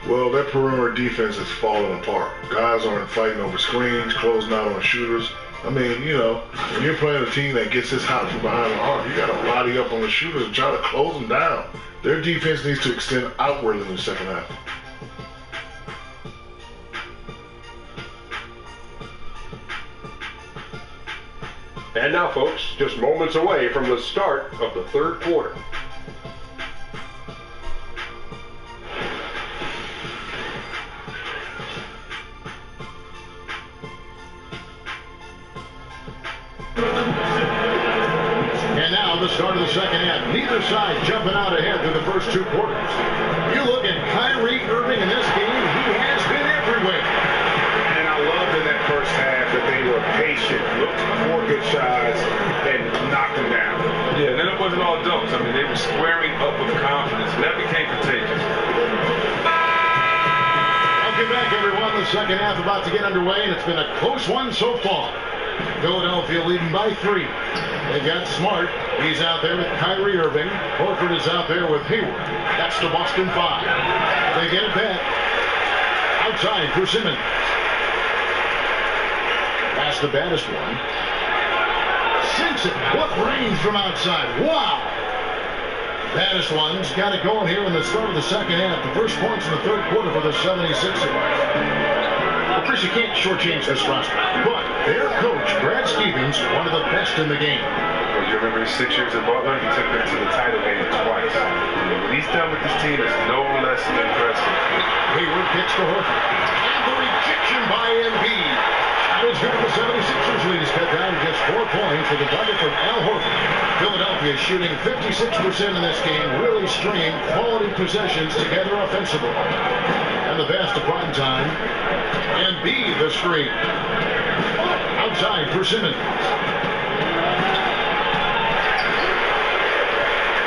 Well, their perimeter defense is falling apart. Guys aren't fighting over screens, closing out on shooters. I mean, you know, when you're playing a team that gets this hot from behind the arc, you got to body up on the shooters and try to close them down. Their defense needs to extend outward in the second half. And now, folks, just moments away from the start of the third quarter. And And now the start of the second half. Neither side jumping out ahead through the first 2 quarters. You look at Kyrie Irving in this game, he has been everywhere. And I loved in that first half that they were patient, looked for good shots, and knocked them down. Yeah, and then it wasn't all dunks. I mean, they were squaring up with confidence, and that became contagious. Welcome back, everyone. The second half about to get underway, and it's been a close one so far. Philadelphia leading by 3. They've got Smart. He's out there with Kyrie Irving. Horford is out there with Hayward. That's the Boston 5. They get it back. Outside for Simmons. That's the baddest one. Sinks it. What range from outside. Wow. Baddest one's got it going here in the start of the second half. The first points in the third quarter for the 76ers. Well, Chris, you can't shortchange this roster. But their coach, Brad Stevens, one of the best in the game. Well, you remember his 6 years at Butler? He took them to the title game twice. What he's done with this team is no less than impressive. Hayward kicks to Horford. And the rejection by Embiid. Shot is good for the 76ers lead. He's cut down to just 4 points with a bucket from Al Horford. Philadelphia shooting 56% in this game, really stringing quality possessions together offensively. And the pass to prime time. Embiid the screen. Outside for Simmons.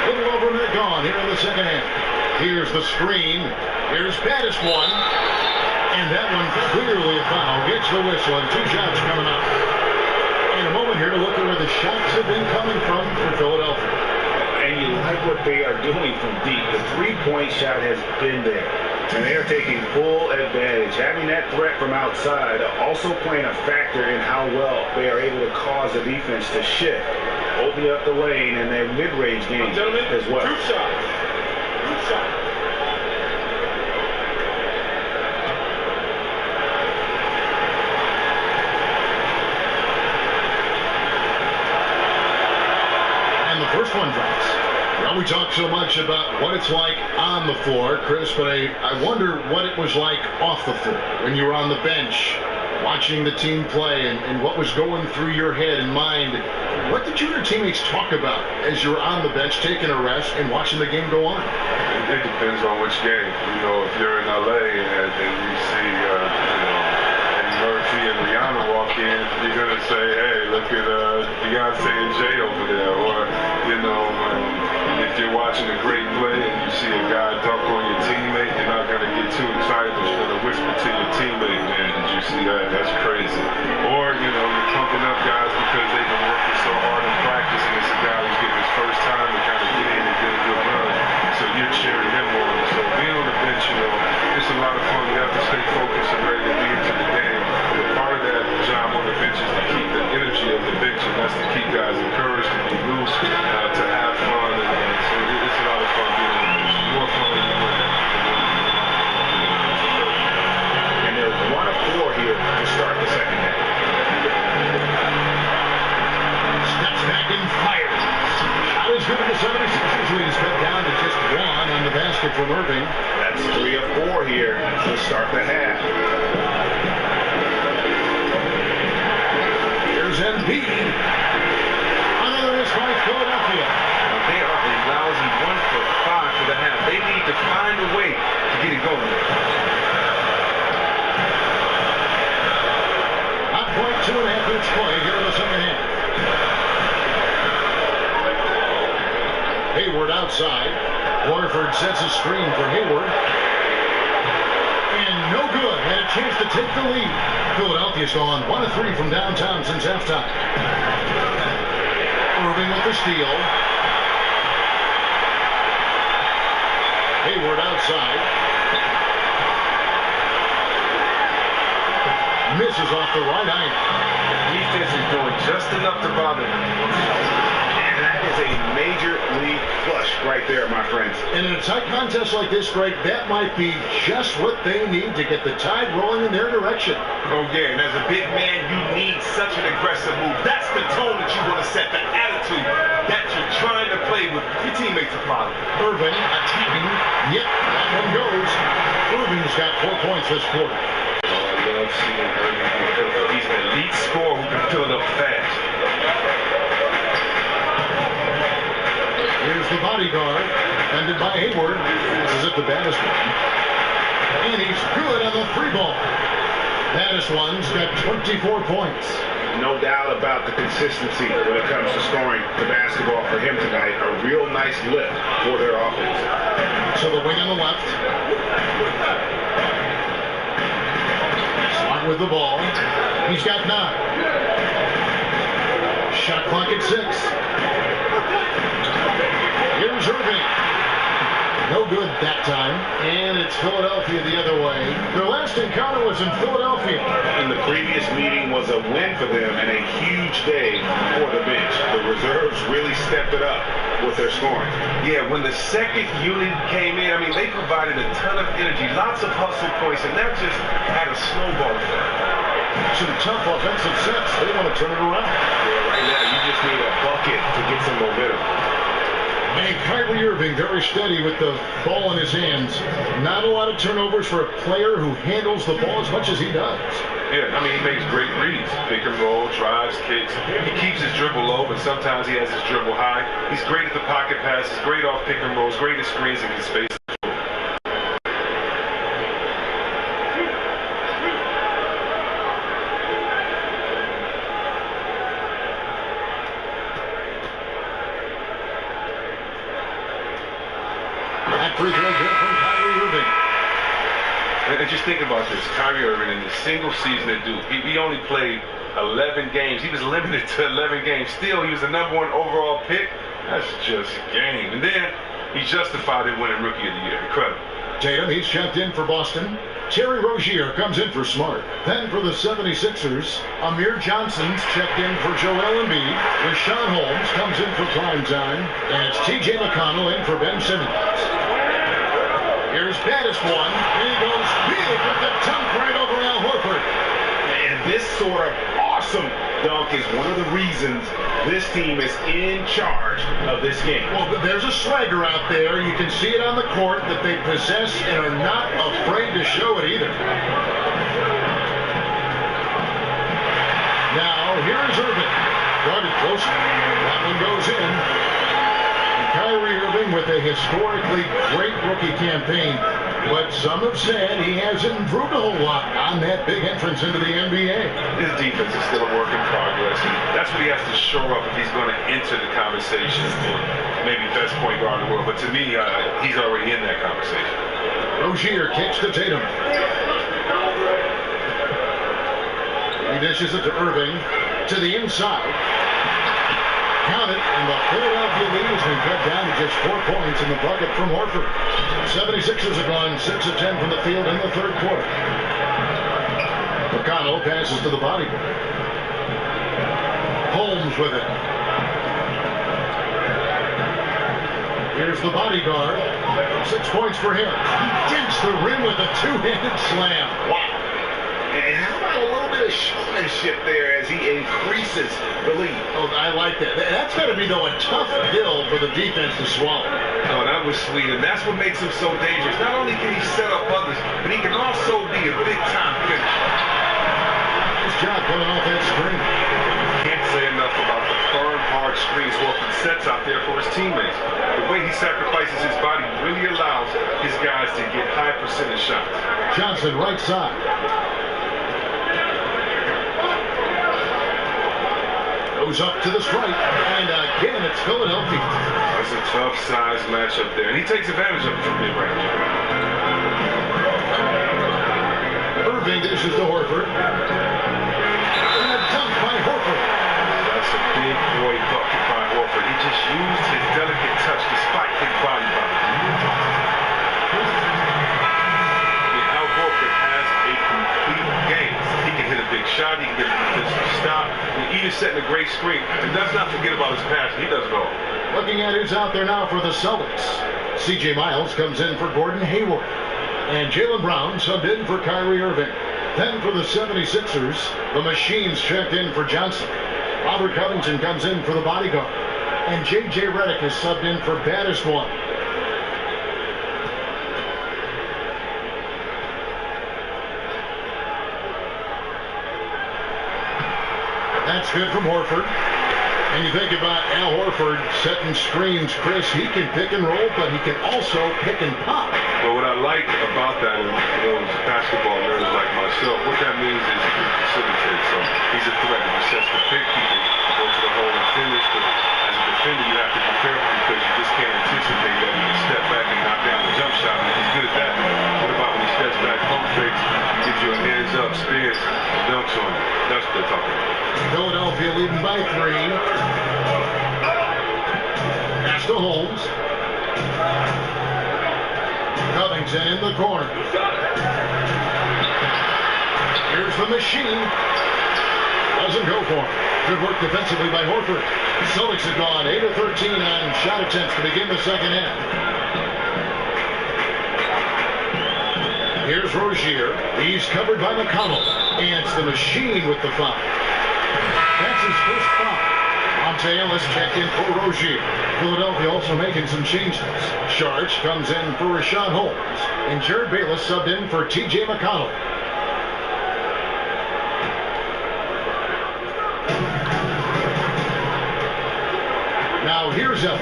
Little over and they're gone here in the second half. Here's the screen. Here's baddest one. And that one clearly a foul. Gets the whistle and 2 shots coming up. In a moment here to look at where the shots have been coming from for Philadelphia. And you like what they are doing from deep. The three-point shot has been there. And they are taking full advantage. Having that threat from outside also playing a factor in how well they are able to cause the defense to shift, opening up the lane in their mid-range game as well. Group shot. Group shot. And the first one drops. Well, we talk so much about what it's like on the floor, Chris, but I wonder what it was like off the floor when you were on the bench watching the team play and what was going through your head and mind. What did you and your teammates talk about as you were on the bench taking a rest and watching the game go on? It depends on which game. You know, if you're in LA and you see, Eddie Murphy and Rihanna walk in, you're going to say, hey, look at Beyonce and Jay over there. Or, you know, if you're watching a great play and you see a guy dunk on your teammate, you're not going to get too excited, but you're going to whisper to your teammate, man, did you see that? That's crazy. Or, you know, you're pumping up guys because they've been working so hard in practice and it's a guy who's getting his first time to kind of get in and get a good run. So you're cheering him on. So being on the bench, you know, it's a lot of fun. You have to stay focused and ready to be into the game. But part of that job on the bench is to keep the energy of the bench, and that's to keep guys encouraged to be loose, to have fun. And so it's a lot of fun being on the bench. More fun than you win. And they're 1 of 4 here to start the second half. Steps back and fires. Shot is good for the 76ers lead. He's cut down to just 1 on the basket from Irving. That's 3 of 4 here to start the half. Here's Embiid. Another miss by Philadelphia. They are a lousy 1 for 5 for the half. They need to find a way to get it going. Hot point, 2.5 minutes play here in the second half. Hayward outside. Horford sets a screen for Hayward. And no good. Had a chance to take the lead. Philadelphia's gone 1 of 3 from downtown since halftime. Irving with the steal. Hayward outside. Misses off the right iron. Defense is doing just enough to bother them. And that is a major league flush right there, my friends. And in a tight contest like this, Greg, that might be just what they need to get the tide rolling in their direction. Oh, yeah, and as a big man, you need such an aggressive move. That's the tone that you want to set, the attitude that you're trying to play with your teammates are following. Irving attacking. Yep, that one goes. Irving's got 4 points this quarter. I love seeing Irving. He's an elite scorer who can fill it up fast. the bodyguard. Ended by Hayward. This is at the baddest one. And he's good on the free ball. Baddest one's got 24 points. No doubt about the consistency when it comes to scoring the basketball for him tonight. A real nice lift for their offense. So the wing on the left. Slot with the ball. He's got 9. Shot clock at 6. Here's Irving. No good that time. And it's Philadelphia the other way. Their last encounter was in Philadelphia. And the previous meeting was a win for them and a huge day for the bench. The reserves really stepped it up with their scoring. Yeah, when the second unit came in, I mean, they provided a ton of energy, lots of hustle points, and that just had a snowball effect. Some tough offensive sets. They want to turn it around. Yeah, right now you just need a bucket to get some momentum. And Kyrie Irving very steady with the ball in his hands. Not a lot of turnovers for a player who handles the ball as much as he does. Yeah, I mean, he makes great reads. Pick and roll, drives, kicks. He keeps his dribble low, but sometimes he has his dribble high. He's great at the pocket passes, great off pick and rolls, great at screens and can space. Free throw good from Kyrie Irving. And just think about this. Kyrie Irving in the single season at Duke, he only played 11 games. He was limited to 11 games. Still, he was the #1 overall pick. That's just game. And then he justified it winning Rookie of the Year. Incredible. Tatum, he's checked in for Boston. Terry Rozier comes in for Smart. Then for the 76ers, Amir Johnson's checked in for Joel Embiid. Rashawn Holmes comes in for prime time. And it's T.J. McConnell in for Ben Simmons. Here's baddest one. He goes big with the dunk right over Al Horford. And this sort of awesome dunk is one of the reasons this team is in charge of this game. Well, there's a swagger out there. You can see it on the court that they possess and are not afraid to show it either. Now, here's Irving. Guarded close. That one goes in. Kyrie Irving with a historically great rookie campaign, but some have said he hasn't improved a whole lot on that big entrance into the NBA. His defense is still a work in progress. That's what he has to shore up if he's going to enter the conversation for maybe best point guard in the world. But to me, he's already in that conversation. Rozier kicks to Tatum. He dishes it to Irving to the inside. Count it, and the Philadelphia lead has been cut down to just 4 points in the bucket from Horford. 76ers have gone 6 of 10 from the field in the third quarter. McConnell passes to the bodyguard. Holmes with it. Here's the bodyguard. 6 points for him. He dents the rim with a two-handed slam. Wow. And how about a little bit of showmanship there as he increases the lead? Oh, I like that. That's got to be, though, a tough pill for the defense to swallow. Oh, that was sweet, and that's what makes him so dangerous. Not only can he set up others, but he can also be a big-time finisher. Nice job coming off that screen. Can't say enough about the firm, hard screens Horford sets out there for his teammates. The way he sacrifices his body really allows his guys to get high percentage shots. Johnson, right side. Goes up to the stripe, and again, it's Philadelphia. That's a tough size matchup there, and he takes advantage of it from mid-range. Irving dishes to Horford. And a dunk by Horford. That's a big boy bucket by Horford. He just used his delicate touch despite his body body. Al Horford has a complete game. He can hit a big shot, he can get a stop, and even setting a great screen. And let's not forget about his passing. He does it all. Looking at who's out there now for the Celtics. C.J. Miles comes in for Gordon Hayward. And Jaylen Brown subbed in for Kyrie Irving. Then for the 76ers, the Machines checked in for Johnson. Robert Covington comes in for the bodyguard. And J.J. Redick is subbed in for baddest one. That's good from Horford. And you think about Al Horford setting screens, Chris, he can pick and roll, but he can also pick and pop. But what I like about that is those basketball nerds like myself, what that means is he can facilitate. So he's a threat. If he sets the pick, he can go to the hole and finish. But as a defender, you have to be careful because you just can't anticipate that he can step back and knock down the jump shot. And he's good at that. What about when he steps back, pump fakes, gives you a hands up, spins, dunks on you? That's what they're talking about. Philadelphia leading by 3. Pass to Holmes. Covington in the corner. Here's the machine. Doesn't go for him. Good work defensively by Horford. Celtics have gone 8 of 13 on shot attempts to begin the second half. Here's Rozier. He's covered by McConnell. And it's the machine with the foul. That's his first foul. Monte Ellis checked in for Rozier. Philadelphia also making some changes. Sharch comes in for Rashawn Holmes. And Jared Bayless subbed in for T.J. McConnell. Now here's Ellis.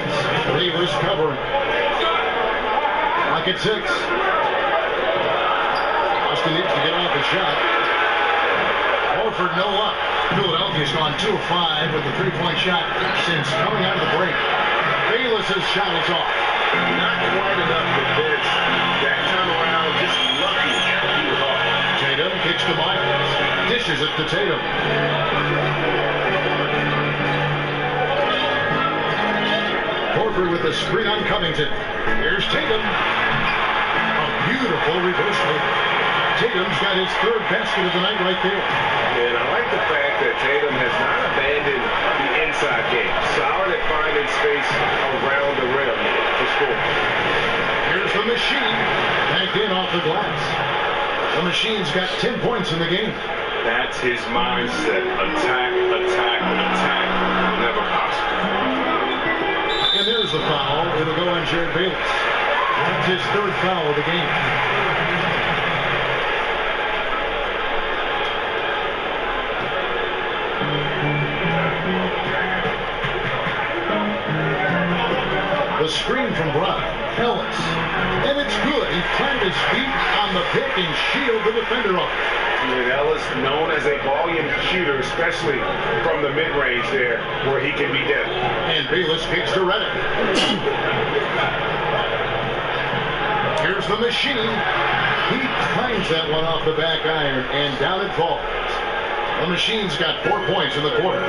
Bayless covering. Lock at 6. Austin needs to get off the shot. Horford no luck. Philadelphia's gone 2 of 5 with the 3-point shot since coming out of the break. Bayless's shot is off. Not quite enough for Vince. That time around, just lucky he was off. Tatum kicks to Myers. Dishes it to Tatum. Horford with the screen on Covington. Here's Tatum. A beautiful reverse layup. Tatum's got his 3rd basket of the night right there. And I like the fact that Tatum has not abandoned the inside game. Solid at finding space around the rim to score. Here's the machine. Backed in off the glass. The machine's got 10 points in the game. That's his mindset. Attack, attack, attack. Never possible. And there's the foul. It'll go on Jared Bayless. That's his 3rd foul of the game. The screen from Brown. Ellis. And it's good. He planted his feet on the pick and shielded the defender off. And Ellis known as a volume shooter, especially from the mid-range there, where he can be deadly. And Bayless kicks to Redick. Here's the machine. He claims that one off the back iron, and down it falls. The machine's got 4 points in the quarter.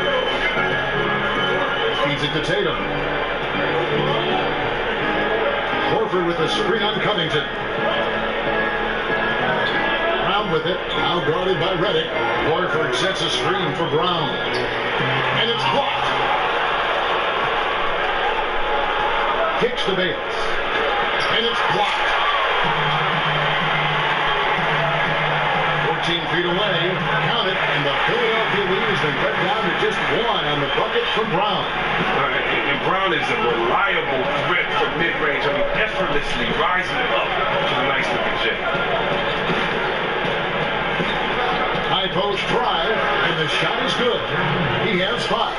Feeds it to Tatum. Horford with the screen on Covington. Brown with it. Now guarded by Redick. Horford sets a screen for Brown. And it's blocked. Kicks to Bayless. And it's blocked. 14 feet away. Count it. And the Philadelphia lead has been cut down to just 1 on the bucket from Brown. And Brown is a reliable threat from mid-range. I mean, effortlessly rising up to a nice looking shot. High post drive, and the shot is good. He has 5.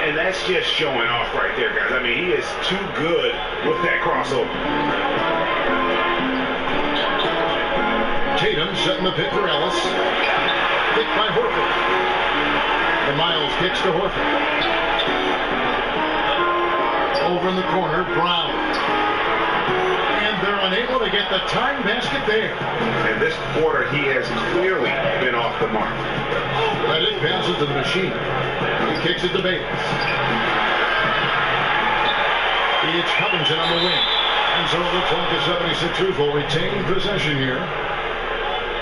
And that's just showing off right there, guys. I mean, he is too good with that crossover. Tatum setting the pick for Ellis. Pick by Horford. And Miles kicks to Horford. Over in the corner, Brown. And they're unable to get the tying basket there. And this quarter, he has clearly been off the mark. Redick passes to the machine. He kicks it to Bayless. It's Covington on the wing. And so it looks like the 76ers will retain possession here.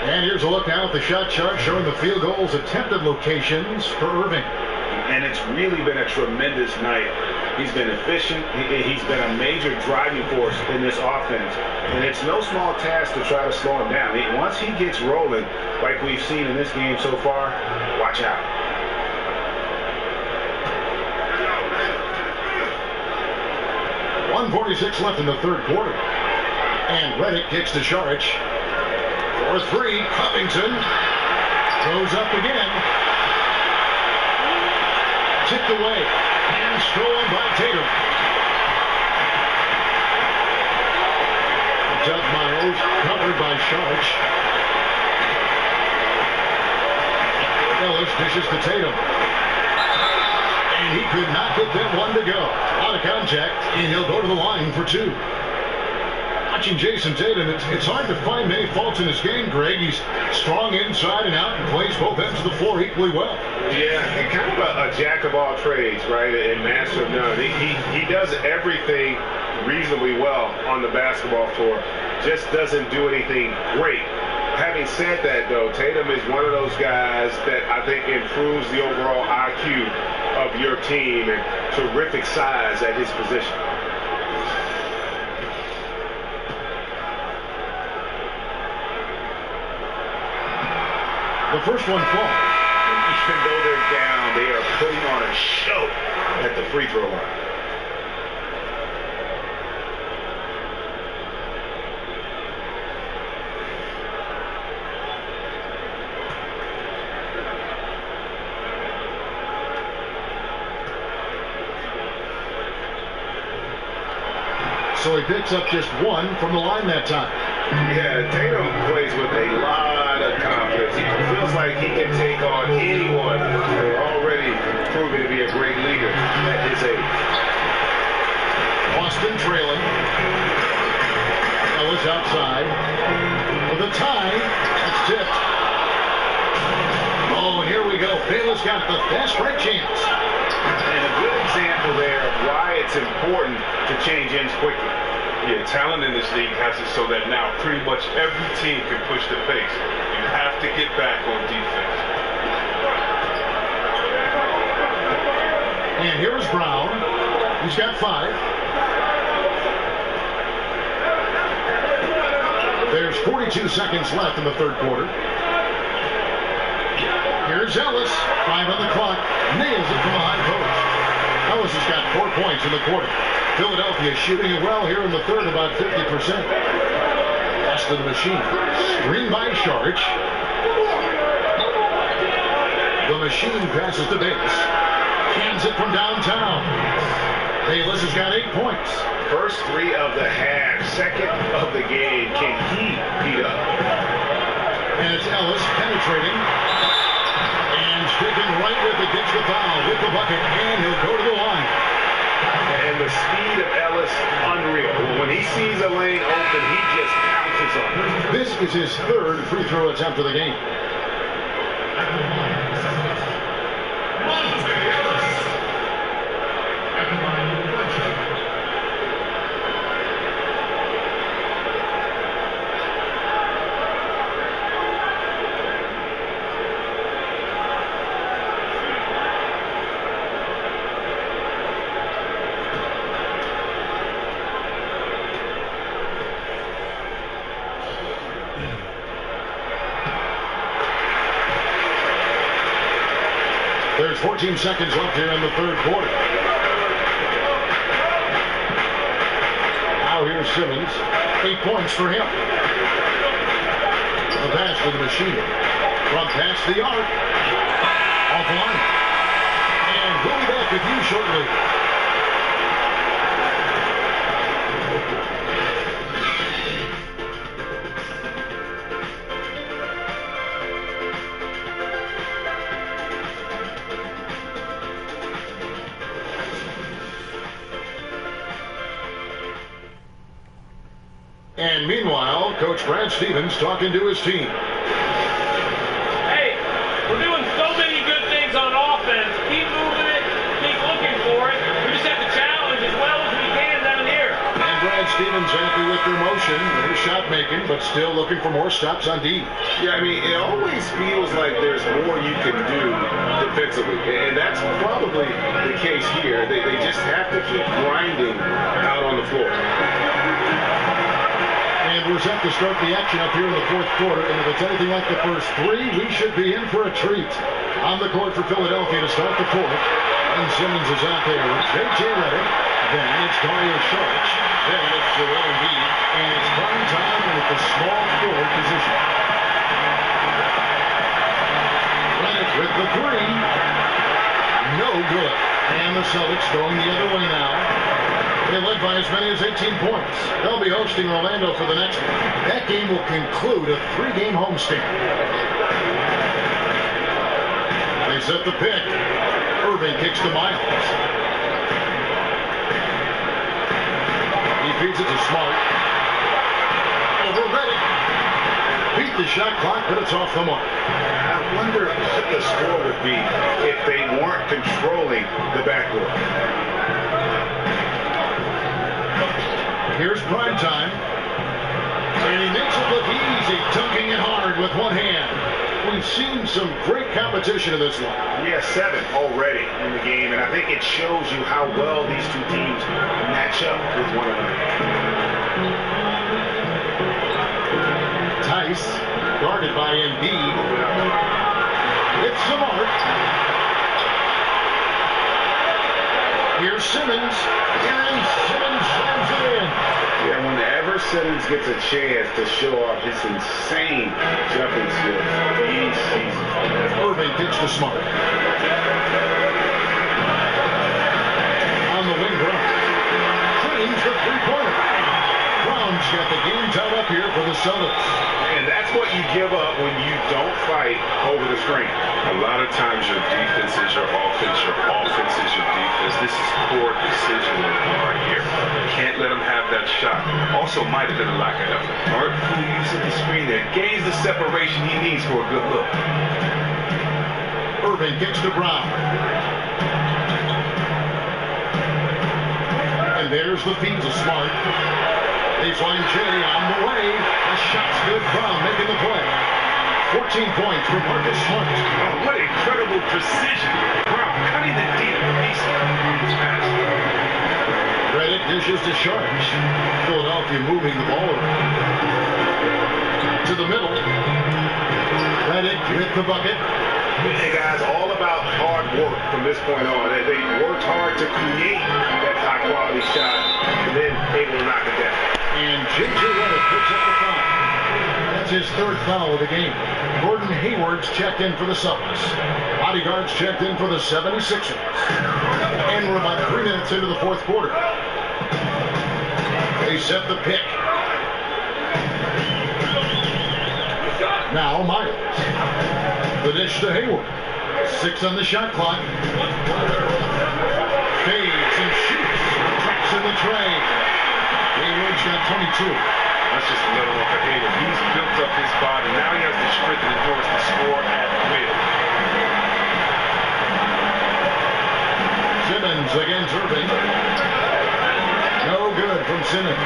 And here's a look now at the shot chart showing the field goals attempted locations for Irving. And it's really been a tremendous night. He's been efficient. He's been a major driving force in this offense. And it's no small task to try to slow him down. Once he gets rolling, like we've seen in this game so far, watch out. .146 left in the 3rd quarter. And Redick kicks to Saric. For 3, Covington goes up again. tipped away and stolen by Tatum. Doug Miles covered by Sharch. Ellis dishes to Tatum. And he could not get that one to go. Out of contact, and he'll go to the line for two. Watching Jason Tatum, it's hard to find many faults in his game, Greg. He's strong inside and out and plays both ends of the floor equally well. Yeah, and kind of a jack of all trades, right, and master of none. He does everything reasonably well on the basketball floor, just doesn't do anything great. Having said that, though, Tatum is one of those guys that I think improves the overall IQ of your team, and terrific size at his position. The first one falls. Even though they're down, they are putting on a show at the free throw line. So he picks up just one from the line that time. Yeah, Tatum plays with a lot of confidence. He feels like he can take on anyone. They're already proving to be a great leader at his age. Boston trailing. Ellis outside. With a tie, that's tipped. Oh, and here we go. Bayless got the fast break chance. And a good example there of why it's important to change ends quickly. Yeah, talent in this league has it so that now pretty much every team can push the pace. You have to get back on defense. And here's Brown. He's got 5. There's 42 seconds left in the third quarter. Here's Ellis. 5 on the clock. Nails it from a high post. Ellis has got 4 points in the quarter. Philadelphia shooting it well here in the third, about 50%. Pass to the machine. Screen by Sharch. The machine passes to Bayless. Hands it from downtown. Bayless has got 8 points. First 3 of the half, second of the game. Can he beat up? And it's Ellis penetrating. And sticking right with it, gets the foul with the bucket, and he'll go to the line. And the speed of Ellis, unreal. When he sees a lane open, he just pounces on it. This is his third free throw attempt of the game. There's 14 seconds left here in the third quarter. Now here's Simmons. 8 points for him. The pass to the machine. From past the arc. Offline. And we'll be back with you shortly. And meanwhile, Coach Brad Stevens talking to his team. Hey, we're doing so many good things on offense. Keep moving it. Keep looking for it. We just have to challenge as well as we can down here. And Brad Stevens happy with their motion. They're shot making, but still looking for more stops on D. Yeah, I mean, it always feels like there's more you can do defensively. And that's probably the case here. They just have to keep grinding out on the floor. And we're set to start the action up here in the fourth quarter. And if it's anything like the first 3, we should be in for a treat. On the court for Philadelphia to start the fourth. And Simmons is out there with J.J. Redick. Then it's Dario Saric. Then it's Joel Embiid. And it's prime time with the small forward position. Redick with the 3. No good. And the Celtics going the other way now. They led by as many as 18 points. They'll be hosting Orlando for the next one. That game will conclude a 3-game homestand. They set the pick. Irving kicks to Miles. He feeds it to Smart. Over Reddick. Beat the shot clock, but it's off the mark. I wonder what the score would be if they weren't controlling the backcourt. Here's prime time. And he makes it look easy, dunking it hard with one hand. We've seen some great competition in this one. Yeah, 7 already in the game, and I think it shows you how well these two teams match up with one another. Tice, guarded by Embiid. It's the mark. Here's Simmons, and Simmons slams it in. Yeah, whenever Simmons gets a chance to show off his insane jumping skills, he's Irving kicks to Smart. On the wing, Brown. Drains the three-pointer. Brown's got the game tied up here for the Celtics. And that's what you give up when you don't fight over the screen. A lot of times your defense is your offense is your defense. This is poor decision making right here. Can't let him have that shot. Also might have been a lack of effort. Artful use of the screen there. Gains the separation he needs for a good look. Irving kicks to Brown. And there's the feed to Smart. Baseline J on the way. The shot's good. Brown making the play. 14 points for Marcus Smart. Oh, what incredible precision. Brown cutting the deep piece. Reddick dishes to Sharks. Philadelphia moving the ball around. To the middle. Reddick with the bucket. Hey guys, all about hard work from this point on. They worked hard to create that high quality shot and then able to knock it down. And J.J. Reddick picks up the foul. That's his 3rd foul of the game. Gordon Hayward's checked in for the Celtics. Bodyguards checked in for the 76ers. And we're about 3 minutes into the 4th quarter. They set the pick. Now Miles. The dish to Hayward. 6 on the shot clock. Fades and shoots. Tracks in the tray. Hayward's got 22. That's just another one for Hayward. He's built up his body. Now he has the strength and endurance to score at will. Simmons against Irving. No good from Simmons.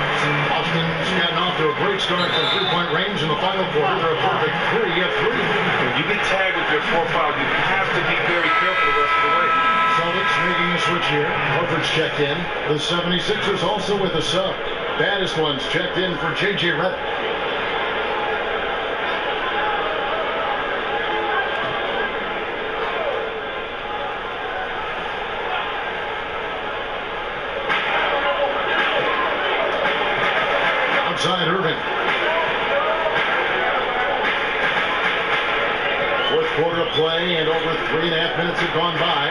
Austin's gotten off to a great start from 3-point range in the final quarter. They're a perfect 3 of 3. When you get tagged with your 4 foul, you have to be very careful the rest of the way. Celtics making a switch here. Horford's checked in. The 76ers also with a sub. Baddest ones checked in for J.J. Reddick. Outside Irving. 4th quarter of play and over 3.5 minutes have gone by.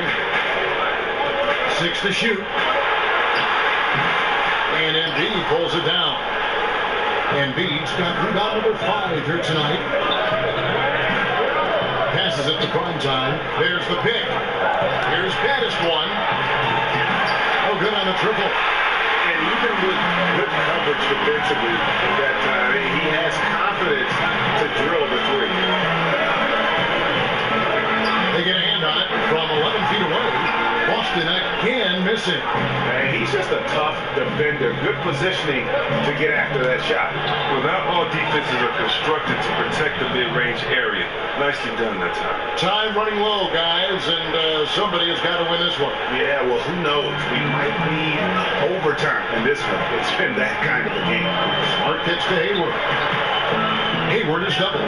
6 to shoot. And Embiid pulls it down. Embiid's got rebound number 5 here tonight. Passes it to prime time. There's the pick. Here's baddest one. Oh, good on the triple. And even with good coverage defensively at that time, he has confidence to drill the 3. They get a hand on it from 11 feet away. Boston again missing. And he's just a tough defender. Good positioning to get after that shot. Well, not all defenses are constructed to protect the mid-range area. Nicely done that time. Time running low, guys, and somebody has got to win this one. Yeah, well, who knows? We might need overtime in this one. It's been that kind of a game. Smart kicks to Hayward. Hayward is double.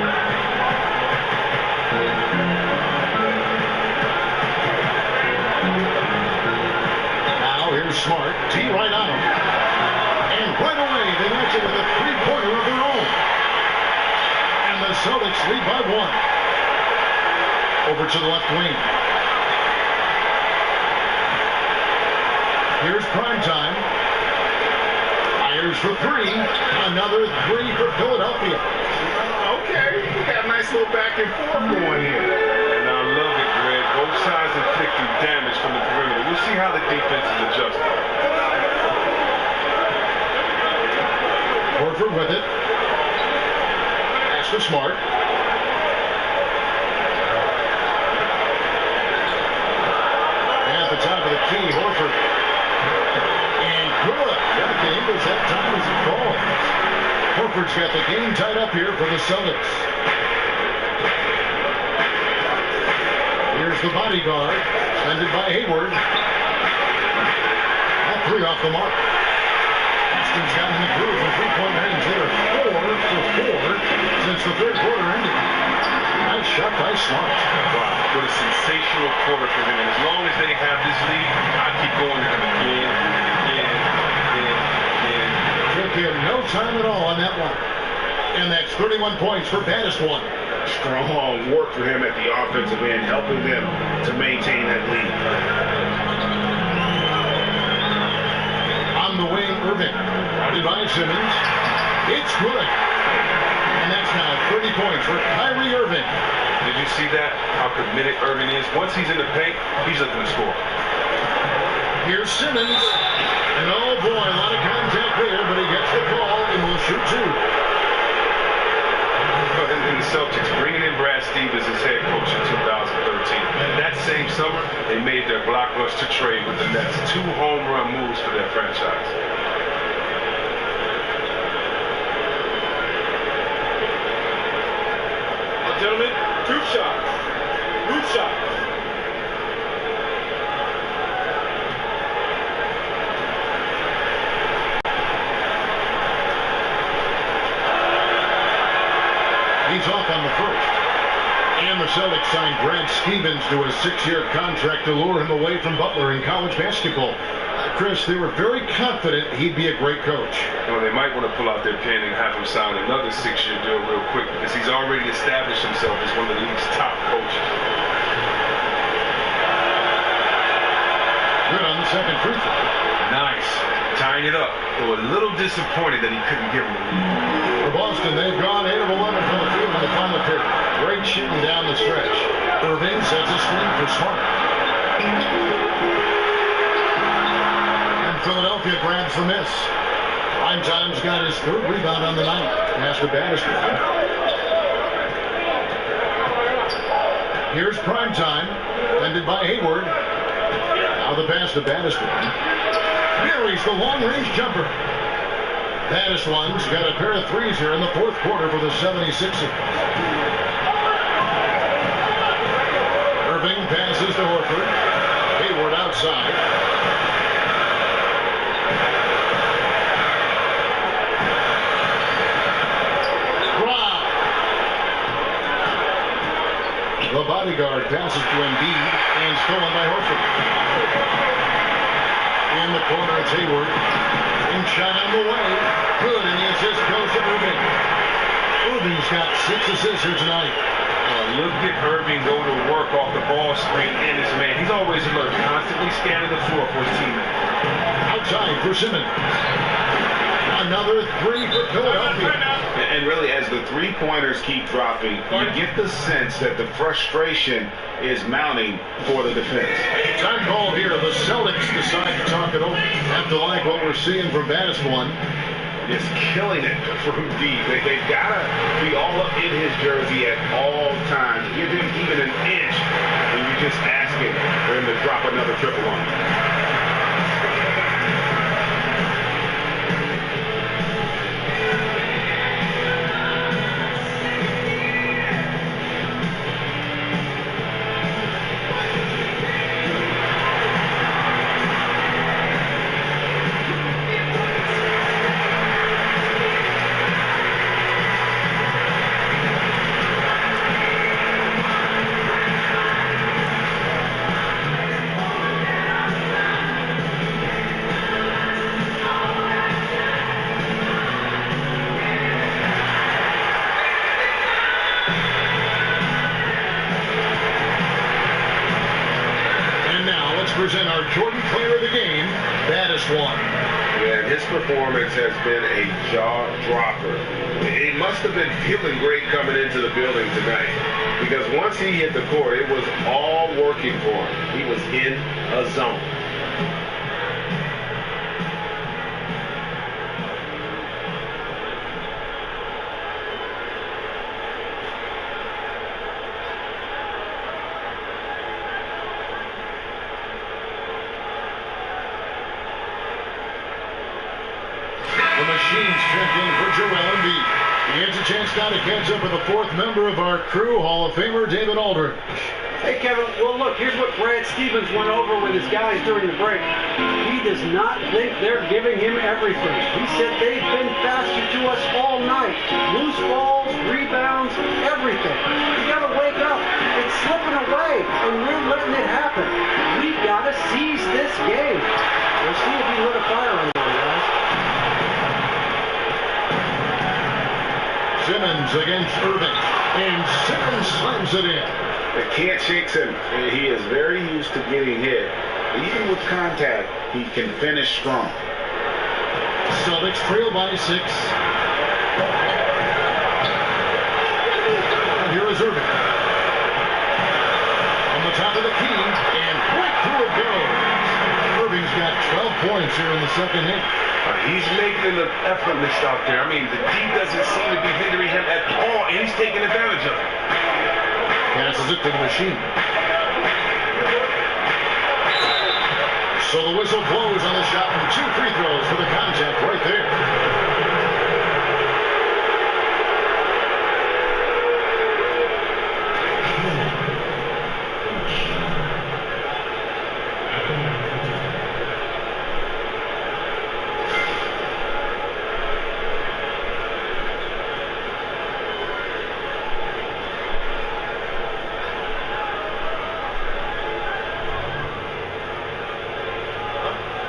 Here's Smart. T right on him. And right away, they match it with a 3-pointer of their own. And the Celtics lead by 1. Over to the left wing. Here's prime time. Fires for three. Another three for Philadelphia. Okay, we got a nice little back and forth going here. And I love it, Greg. Both sides inflicting damage from the perimeter. We'll see how the defense is adjusting. Horford with it. Pass to Smart. At the top of the key, Horford. And good. Got the Ingles that time as it falls. Horford's got the game tied up here for the Celtics. Here's the bodyguard. Defended by Hayward. All three off the mark. Austin's got in the groove from three-point range. They are 4 for 4 since the third quarter ended. Nice shot by Smart. Wow, what a sensational quarter for them. And as long as they have this lead, I keep going to them again. Took him no time at all on that one. And that's 31 points for baddest one. Strong work for him at the offensive end, helping them to maintain that lead. On the wing, Irving. Guarded by Simmons. It's good. And that's now 30 points for Kyrie Irving. Did you see that? How committed Irving is? Once he's in the paint, he's looking to score. Here's Simmons. And oh boy, a lot of contact there, but he gets the ball and will shoot two. And the Celtics bringing in Brad Stevens as head coach in 2013. That same summer, they made their blockbuster trade with the Nets. 2 home run moves for their franchise. Gentlemen, group shots. Group shots. He's off on the first. And the Celtics signed Brad Stevens to a 6-year contract to lure him away from Butler in college basketball. Chris, they were very confident he'd be a great coach. Well, they might want to pull out their pen and have him sign another 6-year deal real quick because he's already established himself as one of the league's top coaches. Good on the second free throw. Nice. Tying it up. They were a little disappointed that he couldn't give him the lead. For Boston, they've gone 8 of 11 from the field in the final period. Great shooting down the stretch. Irving sets a screen for Smart. And Philadelphia grabs the miss. Primetime's got his 3rd rebound on the night. Pass to Bannister. Here's Primetime, ended by Hayward. Now the pass to Bannister. Buries the long-range jumper. Baddest one's got a pair of threes here in the 4th quarter for the 76ers. Irving passes to Horford. Hayward outside. Brown. The bodyguard passes to Embiid and stolen by Horford. In the corner, it's Hayward. And shot on the way. Good, and the assist goes to Irving. Irving's got 6 assists here tonight. Look at Irving go to work off the ball screen and his man. He's always alert, constantly scanning the floor for his teammate. Outside for Simmons. Another 3 for Philadelphia. And really, as the three-pointers keep dropping, you get the sense that the frustration is mounting for the defense. Time call here. The Celtics decide to talk it over. Have to like what we're seeing from baddest one. Just killing it from deep. They've got to be all up in his jersey at all times. Give him even an inch, and you're just asking for him to drop another triple on him. present our Jordan Player of the Game, baddest one. Yeah, his performance has been a jaw-dropper. He must have been feeling great coming into the building tonight, because once he hit the court, it was all working for him. He was in a zone. Machines check in for Joel Embiid. He gets a chance now to catch up with the fourth member of our crew, Hall of Famer David Aldridge. Hey, Kevin, well, look, here's what Brad Stevens went over with his guys during the break. He does not think they're giving him everything. He said they've been faster to us all night. Loose balls, rebounds, everything. You got to wake up. It's slipping away, and we're letting it happen. We got to seize this game. We'll see if he lit a fire on them, guys. Simmons against Irving, and Simmons slams it in. They can't shake him. He is very used to getting hit. Even with contact, he can finish strong. Celtics trail by 6. And here is Irving. On the top of the key, and right through it goes. Irving's got 12 points here in the second half. He's making an effortless out there. I mean, the D doesn't seem to be hindering him at all, and he's taking advantage of it. Passes it to the machine. So the whistle blows on the shot, and 2 free throws for the contact right there.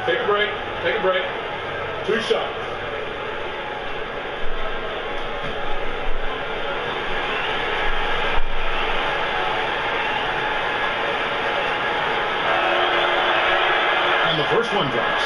Take a break. Take a break. 2 shots. And the first one drops.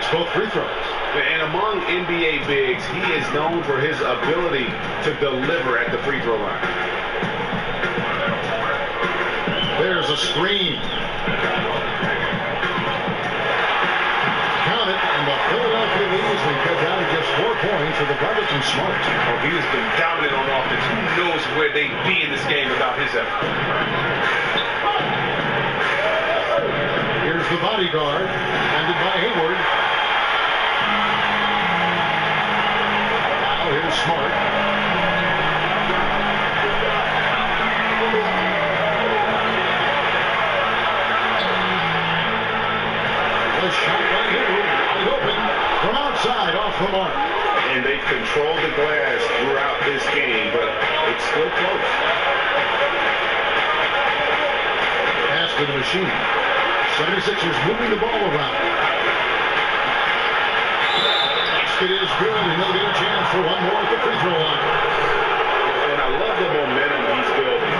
Both free throws. And among NBA bigs, he is known for his ability to deliver at the free throw line. There's a screen. Count it, and the Philadelphia Eagles will cut down to just 4 points for the brothers from Smart. Oh, he has been dominant on offense. Who knows where they'd be in this game without his effort? Here's the bodyguard, handed by Hayward. Here's Smart. The shot by Hayward, wide open from outside, off the mark. And they've controlled the glass throughout this game, but it's still close. Pass to the machine. 76ers moving the ball around. It is good, and he'll get a chance for one more at the free throw line. And I love the momentum he's building.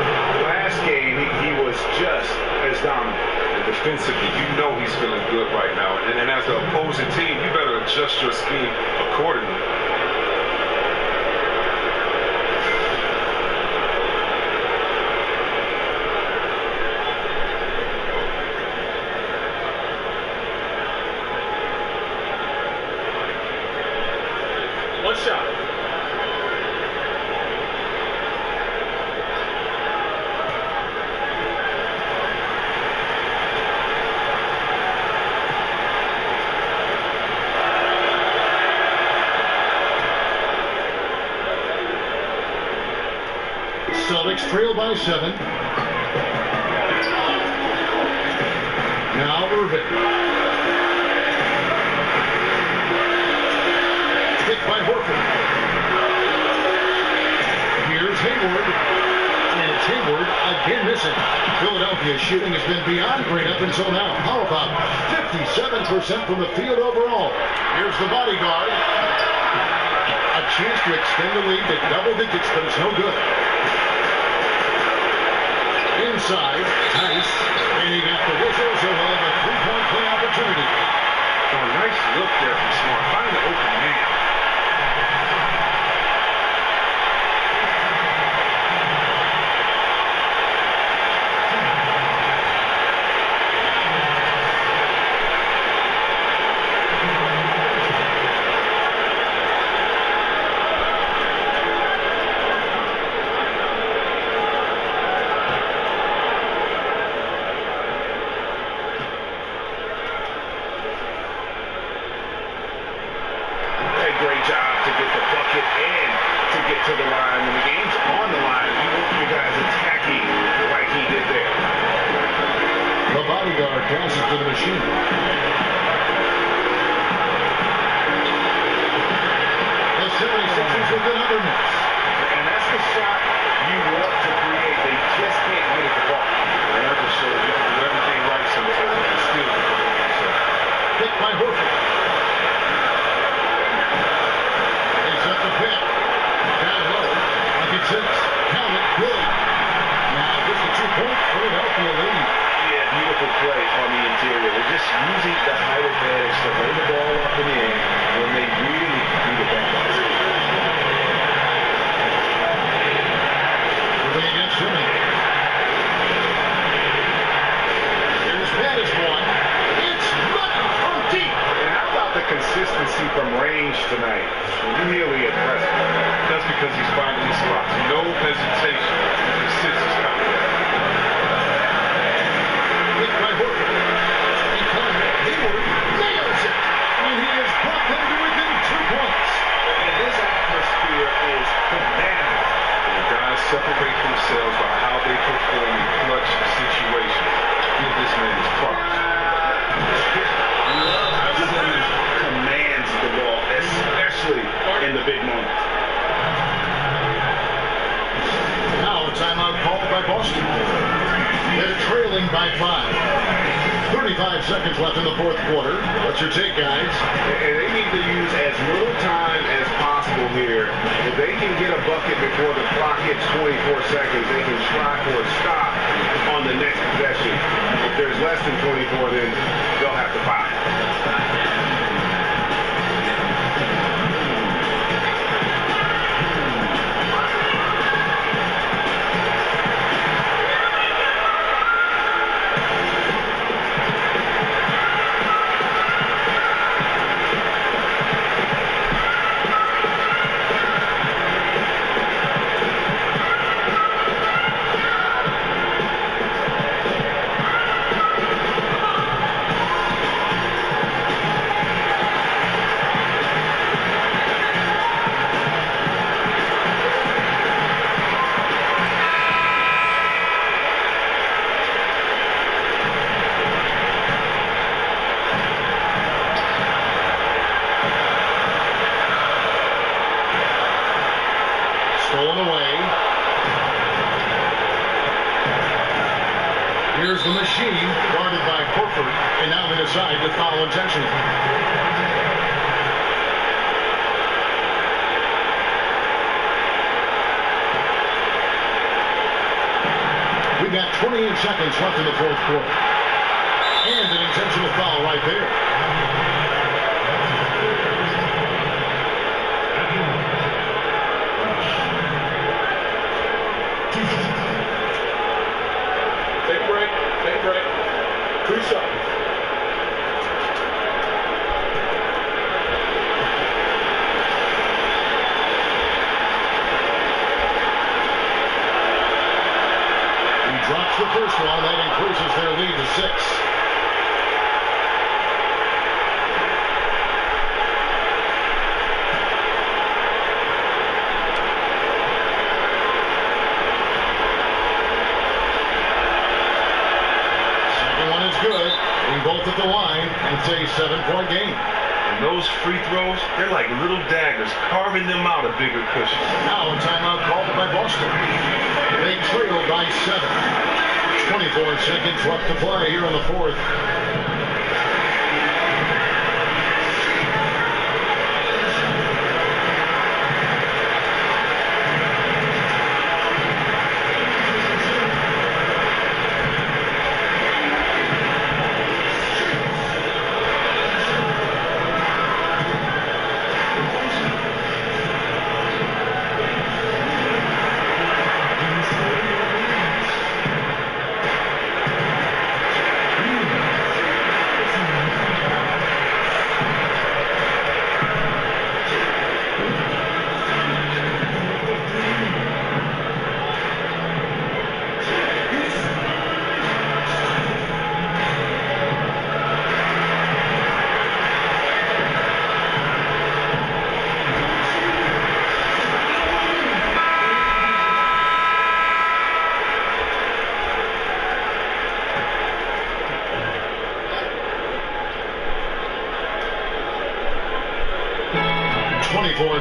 Last game, he was just as dominant. And defensively, you know he's feeling good right now. And as the opposing team, you better adjust your scheme accordingly. One shot. Celtics trail by 7. Now Irving. Picked by Horford. missing. Philadelphia's shooting has been beyond great up until now. How about 57% from the field overall? Here's the bodyguard. A chance to extend the lead to double digits, but it's no good. Inside, Tice, and he got the whistle, so he'll have a three-point play opportunity. Oh, nice look there from Smart. Find the open man. Passes to the machine. The 76ers with another miss. And that's the shot you want to create. They just can't get it to ball. And that just shows you can do everything right sometimes and still get the ball. Picked by Horford. Takes up the pick. Down low. Bucket 6. Count it. Good. Now just a 2-point Philadelphia lead. Beautiful play on the interior. They're just using the height advantage to lay the ball up in the air when they really need it back. Moving against Jimmy. Here's Pettis one. It's Lucky from deep. And how about the consistency from range tonight? Really impressive. That's because he's finding these spots. No hesitation. He sits his confidence. By Horford. He comes. Hayward nails it. And he has brought them to within 2 points. And this atmosphere is commanding. The guys separate themselves by how they perform in clutch situations. Give this man his props. Commands the ball, especially in the big moments. Now a timeout called by Boston. They're trailing by 5. 35 seconds left in the fourth quarter. What's your take, guys? And they need to use as little time as possible here. If they can get a bucket before the clock hits 24 seconds, they can try for a stop on the next possession. If there's less than 24, then they'll have to foul. Stolen away. Here's the machine, guarded by Horford, and now hit aside with foul intention. We've got 28 seconds left in the fourth quarter. And an intentional foul right there. Take a break. Take a break. Crease up. He drops the first one. That increases their lead to 6. Good. We both at the line, and it's a 7-point game. And those free throws, they're like little daggers, carving them out a bigger cushion. Now a timeout called by Boston. They trail by 7. 24 seconds left to play here in the fourth.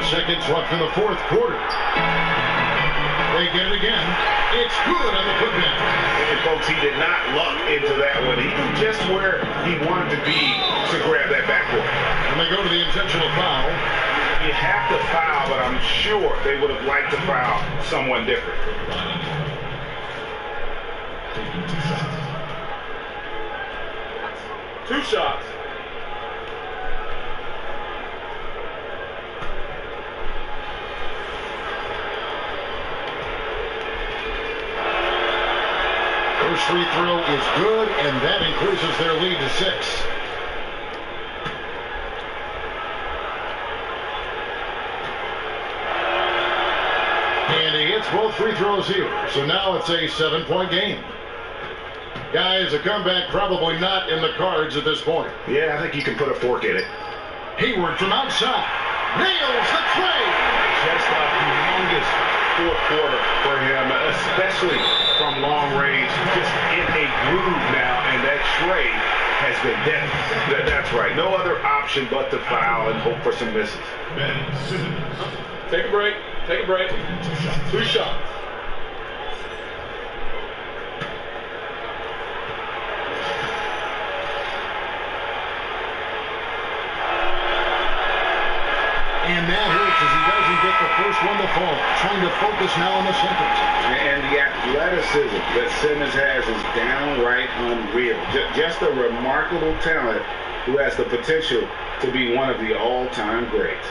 Seconds left in the fourth quarter. They get it again. It's good on the putback. And folks, he did not luck into that one. He was just where he wanted to be to grab that backboard. And they go to the intentional foul. You have to foul, but I'm sure they would have liked to foul someone different. Two shots. First free throw is good, and that increases their lead to 6. And he hits both free throws here. So now it's a 7-point game. Guys, a comeback probably not in the cards at this point. Yeah, I think you can put a fork in it. Hayward from outside. Nails the tray. Just a humongous fourth quarter for him, especially from long range. Just in a groove now, and that tray has been deadly. That's right. No other option but to foul and hope for some misses. Take a break. Take a break. Two shots. And that hurts as he doesn't get the first one to fall. Trying to focus now on the Celtics. And the athleticism that Simmons has is downright unreal. Just a remarkable talent who has the potential to be one of the all-time greats.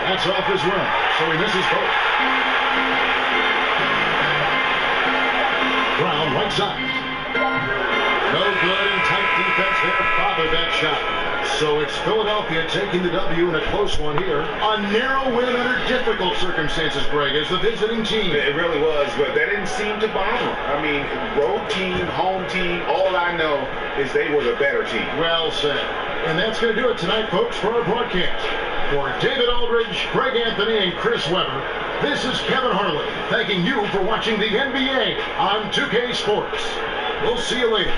That's off his run, so he misses both. Brown right side. No good, and tight defense there bothered that shot. So it's Philadelphia taking the W in a close one here. A narrow win under difficult circumstances, Greg, as the visiting team. It really was, but that didn't seem to bother them. I mean, road team, home team, all I know is they were the better team. Well said. And that's going to do it tonight, folks, for our broadcast. For David Aldridge, Greg Anthony, and Chris Webber, this is Kevin Harlan thanking you for watching the NBA on 2K Sports. We'll see you later.